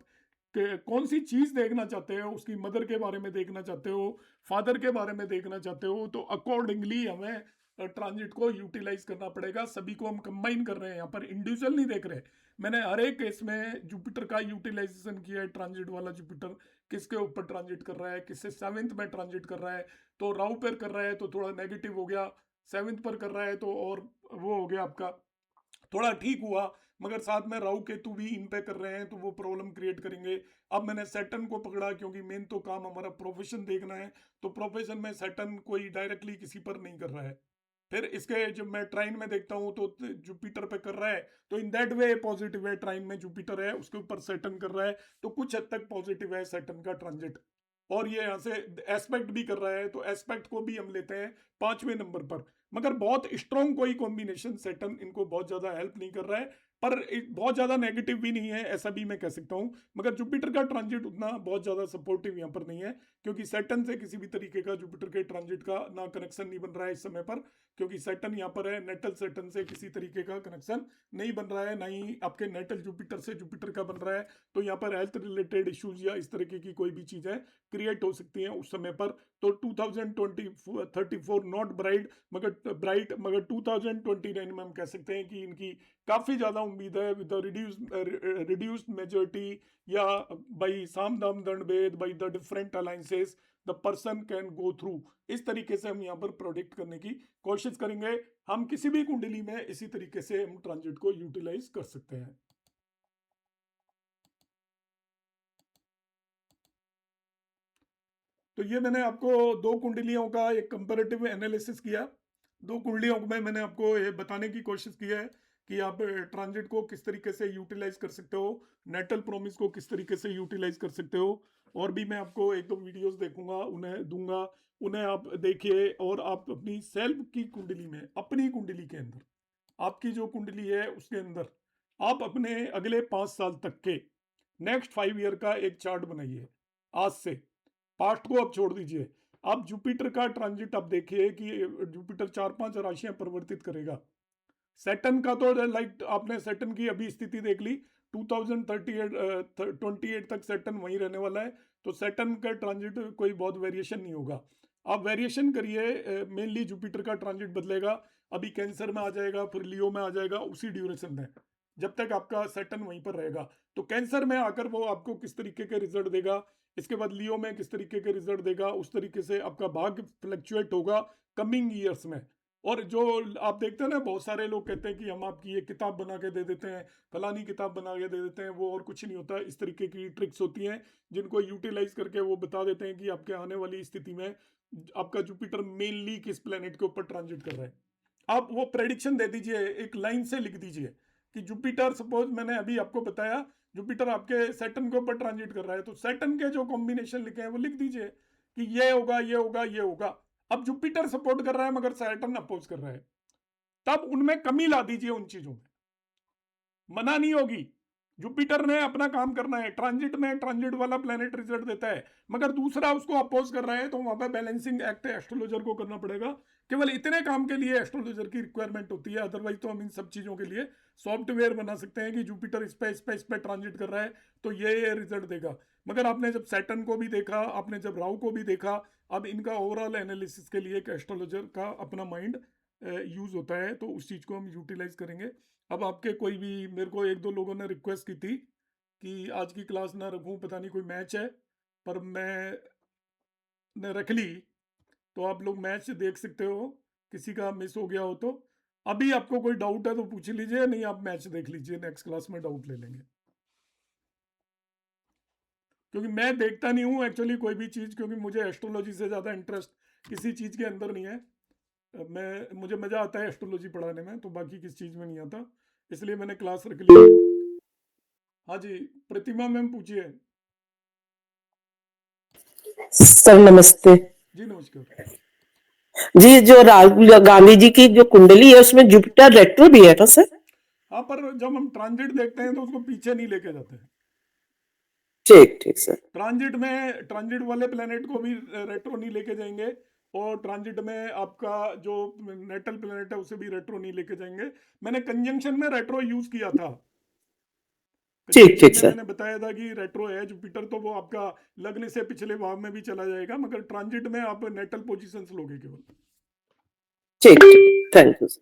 कौन सी चीज देखना चाहते हो, उसकी मदर के बारे में देखना चाहते हो, फादर के बारे में देखना चाहते हो, तो अकॉर्डिंगली हमें ट्रांजिट को यूटिलाइज करना पड़ेगा। सभी को हम कंबाइन कर रहे हैं, यहाँ पर इंडिविजुअल नहीं देख रहे। मैंने हर एक केस में जुपिटर का यूटिलाइजेशन किया है, ट्रांजिट वाला जुपिटर किसके ऊपर ट्रांजिट कर रहा है, किससे 7th में ट्रांजिट कर रहा है, तो राहु पर कर रहा है तो थोड़ा नेगेटिव हो गया, 7th पर कर रहा है तो और वो हो गया आपका थोड़ा ठीक हुआ, मगर साथ में राहु केतु भी इन पे कर रहे हैं तो वो प्रॉब्लम क्रिएट करेंगे। अब मैंने सैटर्न को पकड़ा क्योंकि मेन तो काम हमारा प्रोफेशन देखना है, तो प्रोफेशन में सैटर्न कोई डायरेक्टली किसी पर नहीं कर रहा है। फिर इसके जब मैं ट्राइन में देखता हूँ तो जुपिटर पे कर रहा है, तो इन दैट वे पॉजिटिव है, ट्राइन में जुपिटर है उसके ऊपर सैटर्न कर रहा है, तो कुछ हद तक पॉजिटिव है सैटर्न का ट्रांजिट। और ये यहाँ से एस्पेक्ट भी कर रहा है, तो एस्पेक्ट को भी हम लेते हैं 5वें नंबर पर। मगर बहुत स्ट्रॉन्ग कोई कॉम्बिनेशन सैटर्न इनको बहुत ज्यादा हेल्प नहीं कर रहा है, पर बहुत ज्यादा नेगेटिव भी नहीं है ऐसा भी मैं कह सकता हूं। मगर जुपिटर का ट्रांजिट उतना बहुत ज्यादा सपोर्टिव यहाँ पर नहीं है, क्योंकि सैटर्न से किसी भी तरीके का जुपिटर के ट्रांजिट का ना कनेक्शन नहीं बन रहा है इस समय पर, क्योंकि सैटर्न यहाँ पर है, नेटल सैटर्न से किसी तरीके का कनेक्शन नहीं बन रहा है, ना ही आपके नेटल जुपिटर से जुपिटर का बन रहा है। तो यहाँ पर हेल्थ रिलेटेड इश्यूज या इस तरीके की कोई भी चीजें क्रिएट हो सकती हैं उस समय पर। तो 2034 नॉट ब्राइट मगर 2029 में हम कह सकते हैं कि इनकी काफी ज्यादा उम्मीद है, विद रिड्यूस्ड मेजोरिटी या बाई साम दाम दंड भेद, by the different alliances the person can go through. इस तरीके से हम यहाँ पर प्रोडिक्ट करने की कोशिश करेंगे। हम किसी भी कुंडली में इसी तरीके से हम ट्रांजिट को यूटिलाइज कर सकते हैं। तो ये मैंने आपको 2 कुंडलियों का एक कंपैरेटिव एनालिसिस किया। 2 कुंडलियों में मैंने आपको ये बताने की कोशिश की है कि आप ट्रांजिट को किस तरीके से यूटिलाइज कर सकते हो, नेटल प्रॉमिस को किस तरीके से यूटिलाइज कर सकते हो। और भी मैं आपको 1-2 वीडियोस देखूंगा, उन्हें दूंगा, उन्हें आप देखिए। और आप अपनी सेल्फ की कुंडली में, अपनी कुंडली के अंदर, आपकी जो कुंडली है उसके अंदर आप अपने अगले 5 साल तक के, नेक्स्ट 5 ईयर का एक चार्ट बनाइए आज से। पास्ट को आप छोड़ दीजिए। आप जुपिटर का ट्रांजिट आप देखिए कि जुपिटर 4-5 राशियां परिवर्तित करेगा। सैटर्न का तो लाइक आपने सैटर्न की अभी स्थिति देख ली, 2028 तक सैटर्न वहीं रहने वाला है। तो सैटर्न का ट्रांजिट कोई बहुत वेरिएशन नहीं होगा। आप वेरिएशन करिए, मेनली जुपिटर का ट्रांजिट बदलेगा। अभी कैंसर में आ जाएगा, फिर लियो में आ जाएगा, उसी ड्यूरेशन में, जब तक आपका सैटर्न वहीं पर रहेगा। तो कैंसर में आकर वो आपको किस तरीके के रिजल्ट देगा, इसके बाद लियो में किस तरीके के रिजल्ट देगा, उस तरीके से आपका भाग्य फ्लक्चुएट होगा कमिंग ईयर्स में। और जो आप देखते हैं ना, बहुत सारे लोग कहते हैं कि हम आपकी ये किताब बना के दे देते हैं, फलानी किताब बना के दे देते हैं, वो और कुछ नहीं होता। इस तरीके की ट्रिक्स होती हैं जिनको यूटिलाइज करके वो बता देते हैं कि आपके आने वाली स्थिति में आपका जुपिटर मेनली किस प्लेनेट के ऊपर ट्रांजिट कर रहा है। आप वो प्रेडिक्शन दे दीजिए, एक लाइन से लिख दीजिए कि जुपिटर, सपोज मैंने अभी आपको बताया जुपिटर आपके सैटर्न के ऊपर ट्रांजिट कर रहा है, तो सैटर्न के जो कॉम्बिनेशन लिखे हैं वो लिख दीजिए कि ये होगा, ये होगा, ये होगा। अब जुपिटर सपोर्ट कर रहा है मगर सैटर्न अपोज कर रहा है, तब उनमें कमी ला दीजिए, उन चीजों में मना नहीं होगी। जुपिटर ने अपना काम करना है, ट्रांजिट में ट्रांजिट वाला प्लेनेट रिजल्ट देता है, मगर दूसरा उसको अपोज कर रहा है, तो वहां पर बैलेंसिंग एक्ट एस्ट्रोलॉजर को करना पड़ेगा। केवल इतने काम के लिए एस्ट्रोलॉजर की रिक्वायरमेंट होती है, अदरवाइज तो हम इन सब चीजों के लिए सॉफ्टवेयर बना सकते हैं कि जुपिटर इस पे ट्रांजिट कर रहा है तो ये रिजल्ट देगा। मगर आपने जब सैटर्न को भी देखा, आपने जब राहु को भी देखा, अब इनका ओवरऑल एनालिसिस के लिए एक एस्ट्रोलॉजर का अपना माइंड यूज होता है, तो उस चीज को हम यूटिलाइज करेंगे। अब आपके कोई भी, मेरे को 1-2 लोगों ने रिक्वेस्ट की थी कि आज की क्लास ना रखूं, पता नहीं कोई मैच है, पर मैं ने रख ली। तो आप लोग मैच देख सकते हो, किसी का मिस हो गया हो तो। अभी आपको कोई डाउट है तो पूछ लीजिए, नहीं आप मैच देख लीजिए, नेक्स्ट क्लास में डाउट ले लेंगे। क्योंकि मैं देखता नहीं हूँ एक्चुअली कोई भी चीज़, क्योंकि मुझे एस्ट्रोलॉजी से ज़्यादा इंटरेस्ट किसी चीज़ के अंदर नहीं है। मुझे मज़ा आता है एस्ट्रोलॉजी पढ़ाने में, तो बाकी किस चीज़ में नहीं आता, इसलिए मैंने क्लास रख ली। हाँ जी, प्रतिमा मैम पूछिए। सर नमस्ते। जी नमस्कार। जी, जो राहुल गांधी जी की जो कुंडली है उसमें जुपिटर रेट्रो भी है ना सर? हाँ, पर जब हम ट्रांजिट देखते हैं तो उसको पीछे नहीं लेके जाते हैं। ठीक ठीक सर। ट्रांजिट वाले प्लेनेट को भी रेट्रो नहीं लेके जाएंगे, और ट्रांजिट में आपका जो नेटल प्लेनेट है उसे भी रेट्रो नहीं लेके जाएंगे। मैंने कंजंक्शन में रेट्रो यूज किया था। ठीक कंजंक्शन ठीक में सर। मैंने बताया था कि रेट्रो है जुपिटर, तो वो आपका लगने से पिछले भाव में भी चला जाएगा, मगर ट्रांजिट में आप नेटल पोजीशंस लोगे केवल। ठीक ठीक, thank you sir.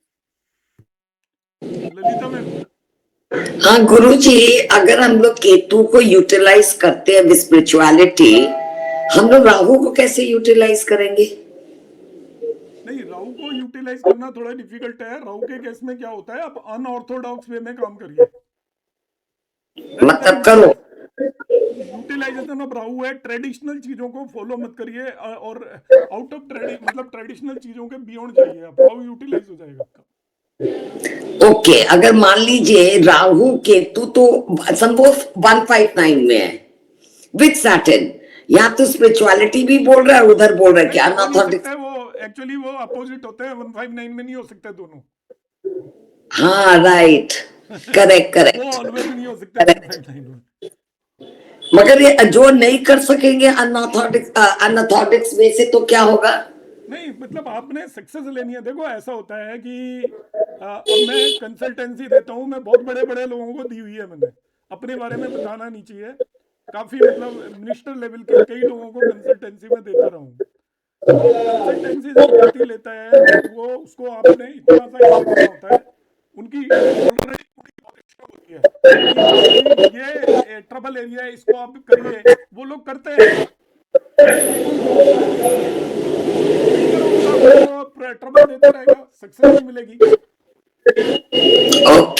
Lalita ma'am. हाँ गुरुजी, अगर हम लोग केतु को यूटिलाइज करते हैं विद स्पिरिचुअलिटी, हम लोग राहु को कैसे यूटिलाइज करेंगे? नहीं, राहु को यूटिलाइज करना थोड़ा डिफिकल्ट है। राहु के केस में क्या होता है, आप अनऑर्थोडॉक्स वे में काम करिए। मतलब करो। यूटिलाइजेशन ऑफ राहु है, ट्रेडिशनल चीजों को फॉलो मत करिए, और आउट ऑफ मतलब ट्रेडिशनल चीजों के बियॉन्ड जाइए, आप राहु यूटिलाइज हो जाएगा आपका। ओके, अगर मान लीजिए राहु केतु तो संभव 159 में है विद सैटर्न, या तो स्पिरिचुअलिटी भी बोल रहा है, उधर बोल रहा है नहीं, क्या हो नहीं सकता अनऑथेंटिक। है वो, एक्चुअली वो अपोजिट होते हैं, 159 में नहीं हो सकते दोनों। हाँ राइट, करेक्ट वो करेक्ट ऑलवेज नहीं हो सकते करेक्ट। 159 में। मगर ये जो नहीं कर सकेंगे अनऑथेंटिक्स में से, तो क्या होगा? नहीं, मतलब आपने सक्सेस लेनी है। देखो ऐसा होता है कि अब मैं कंसल्टेंसी देता हूँ, मैं बहुत बड़े बड़े लोगों को दी हुई है मैंने, अपने बारे में बताना नहीं चाहिए। काफी मतलब मिनिस्टर लेवल के कई लोगों को कंसल्टेंसी में देता रहा हूँ। तो कंसल्टेंसी जब व्यक्ति लेता है तो वो उसको आपने इतना सा याद करना होता है, उनकी ऑलरेडी पूरी नॉलेज होती है कि आपकी ये ट्रबल एरिया है, इसको आप करिए, वो लोग करते हैं। मगर उनका फिर वो ट्रबल देता रहेगा, सक्सेस नहीं मिलेगी। ओके।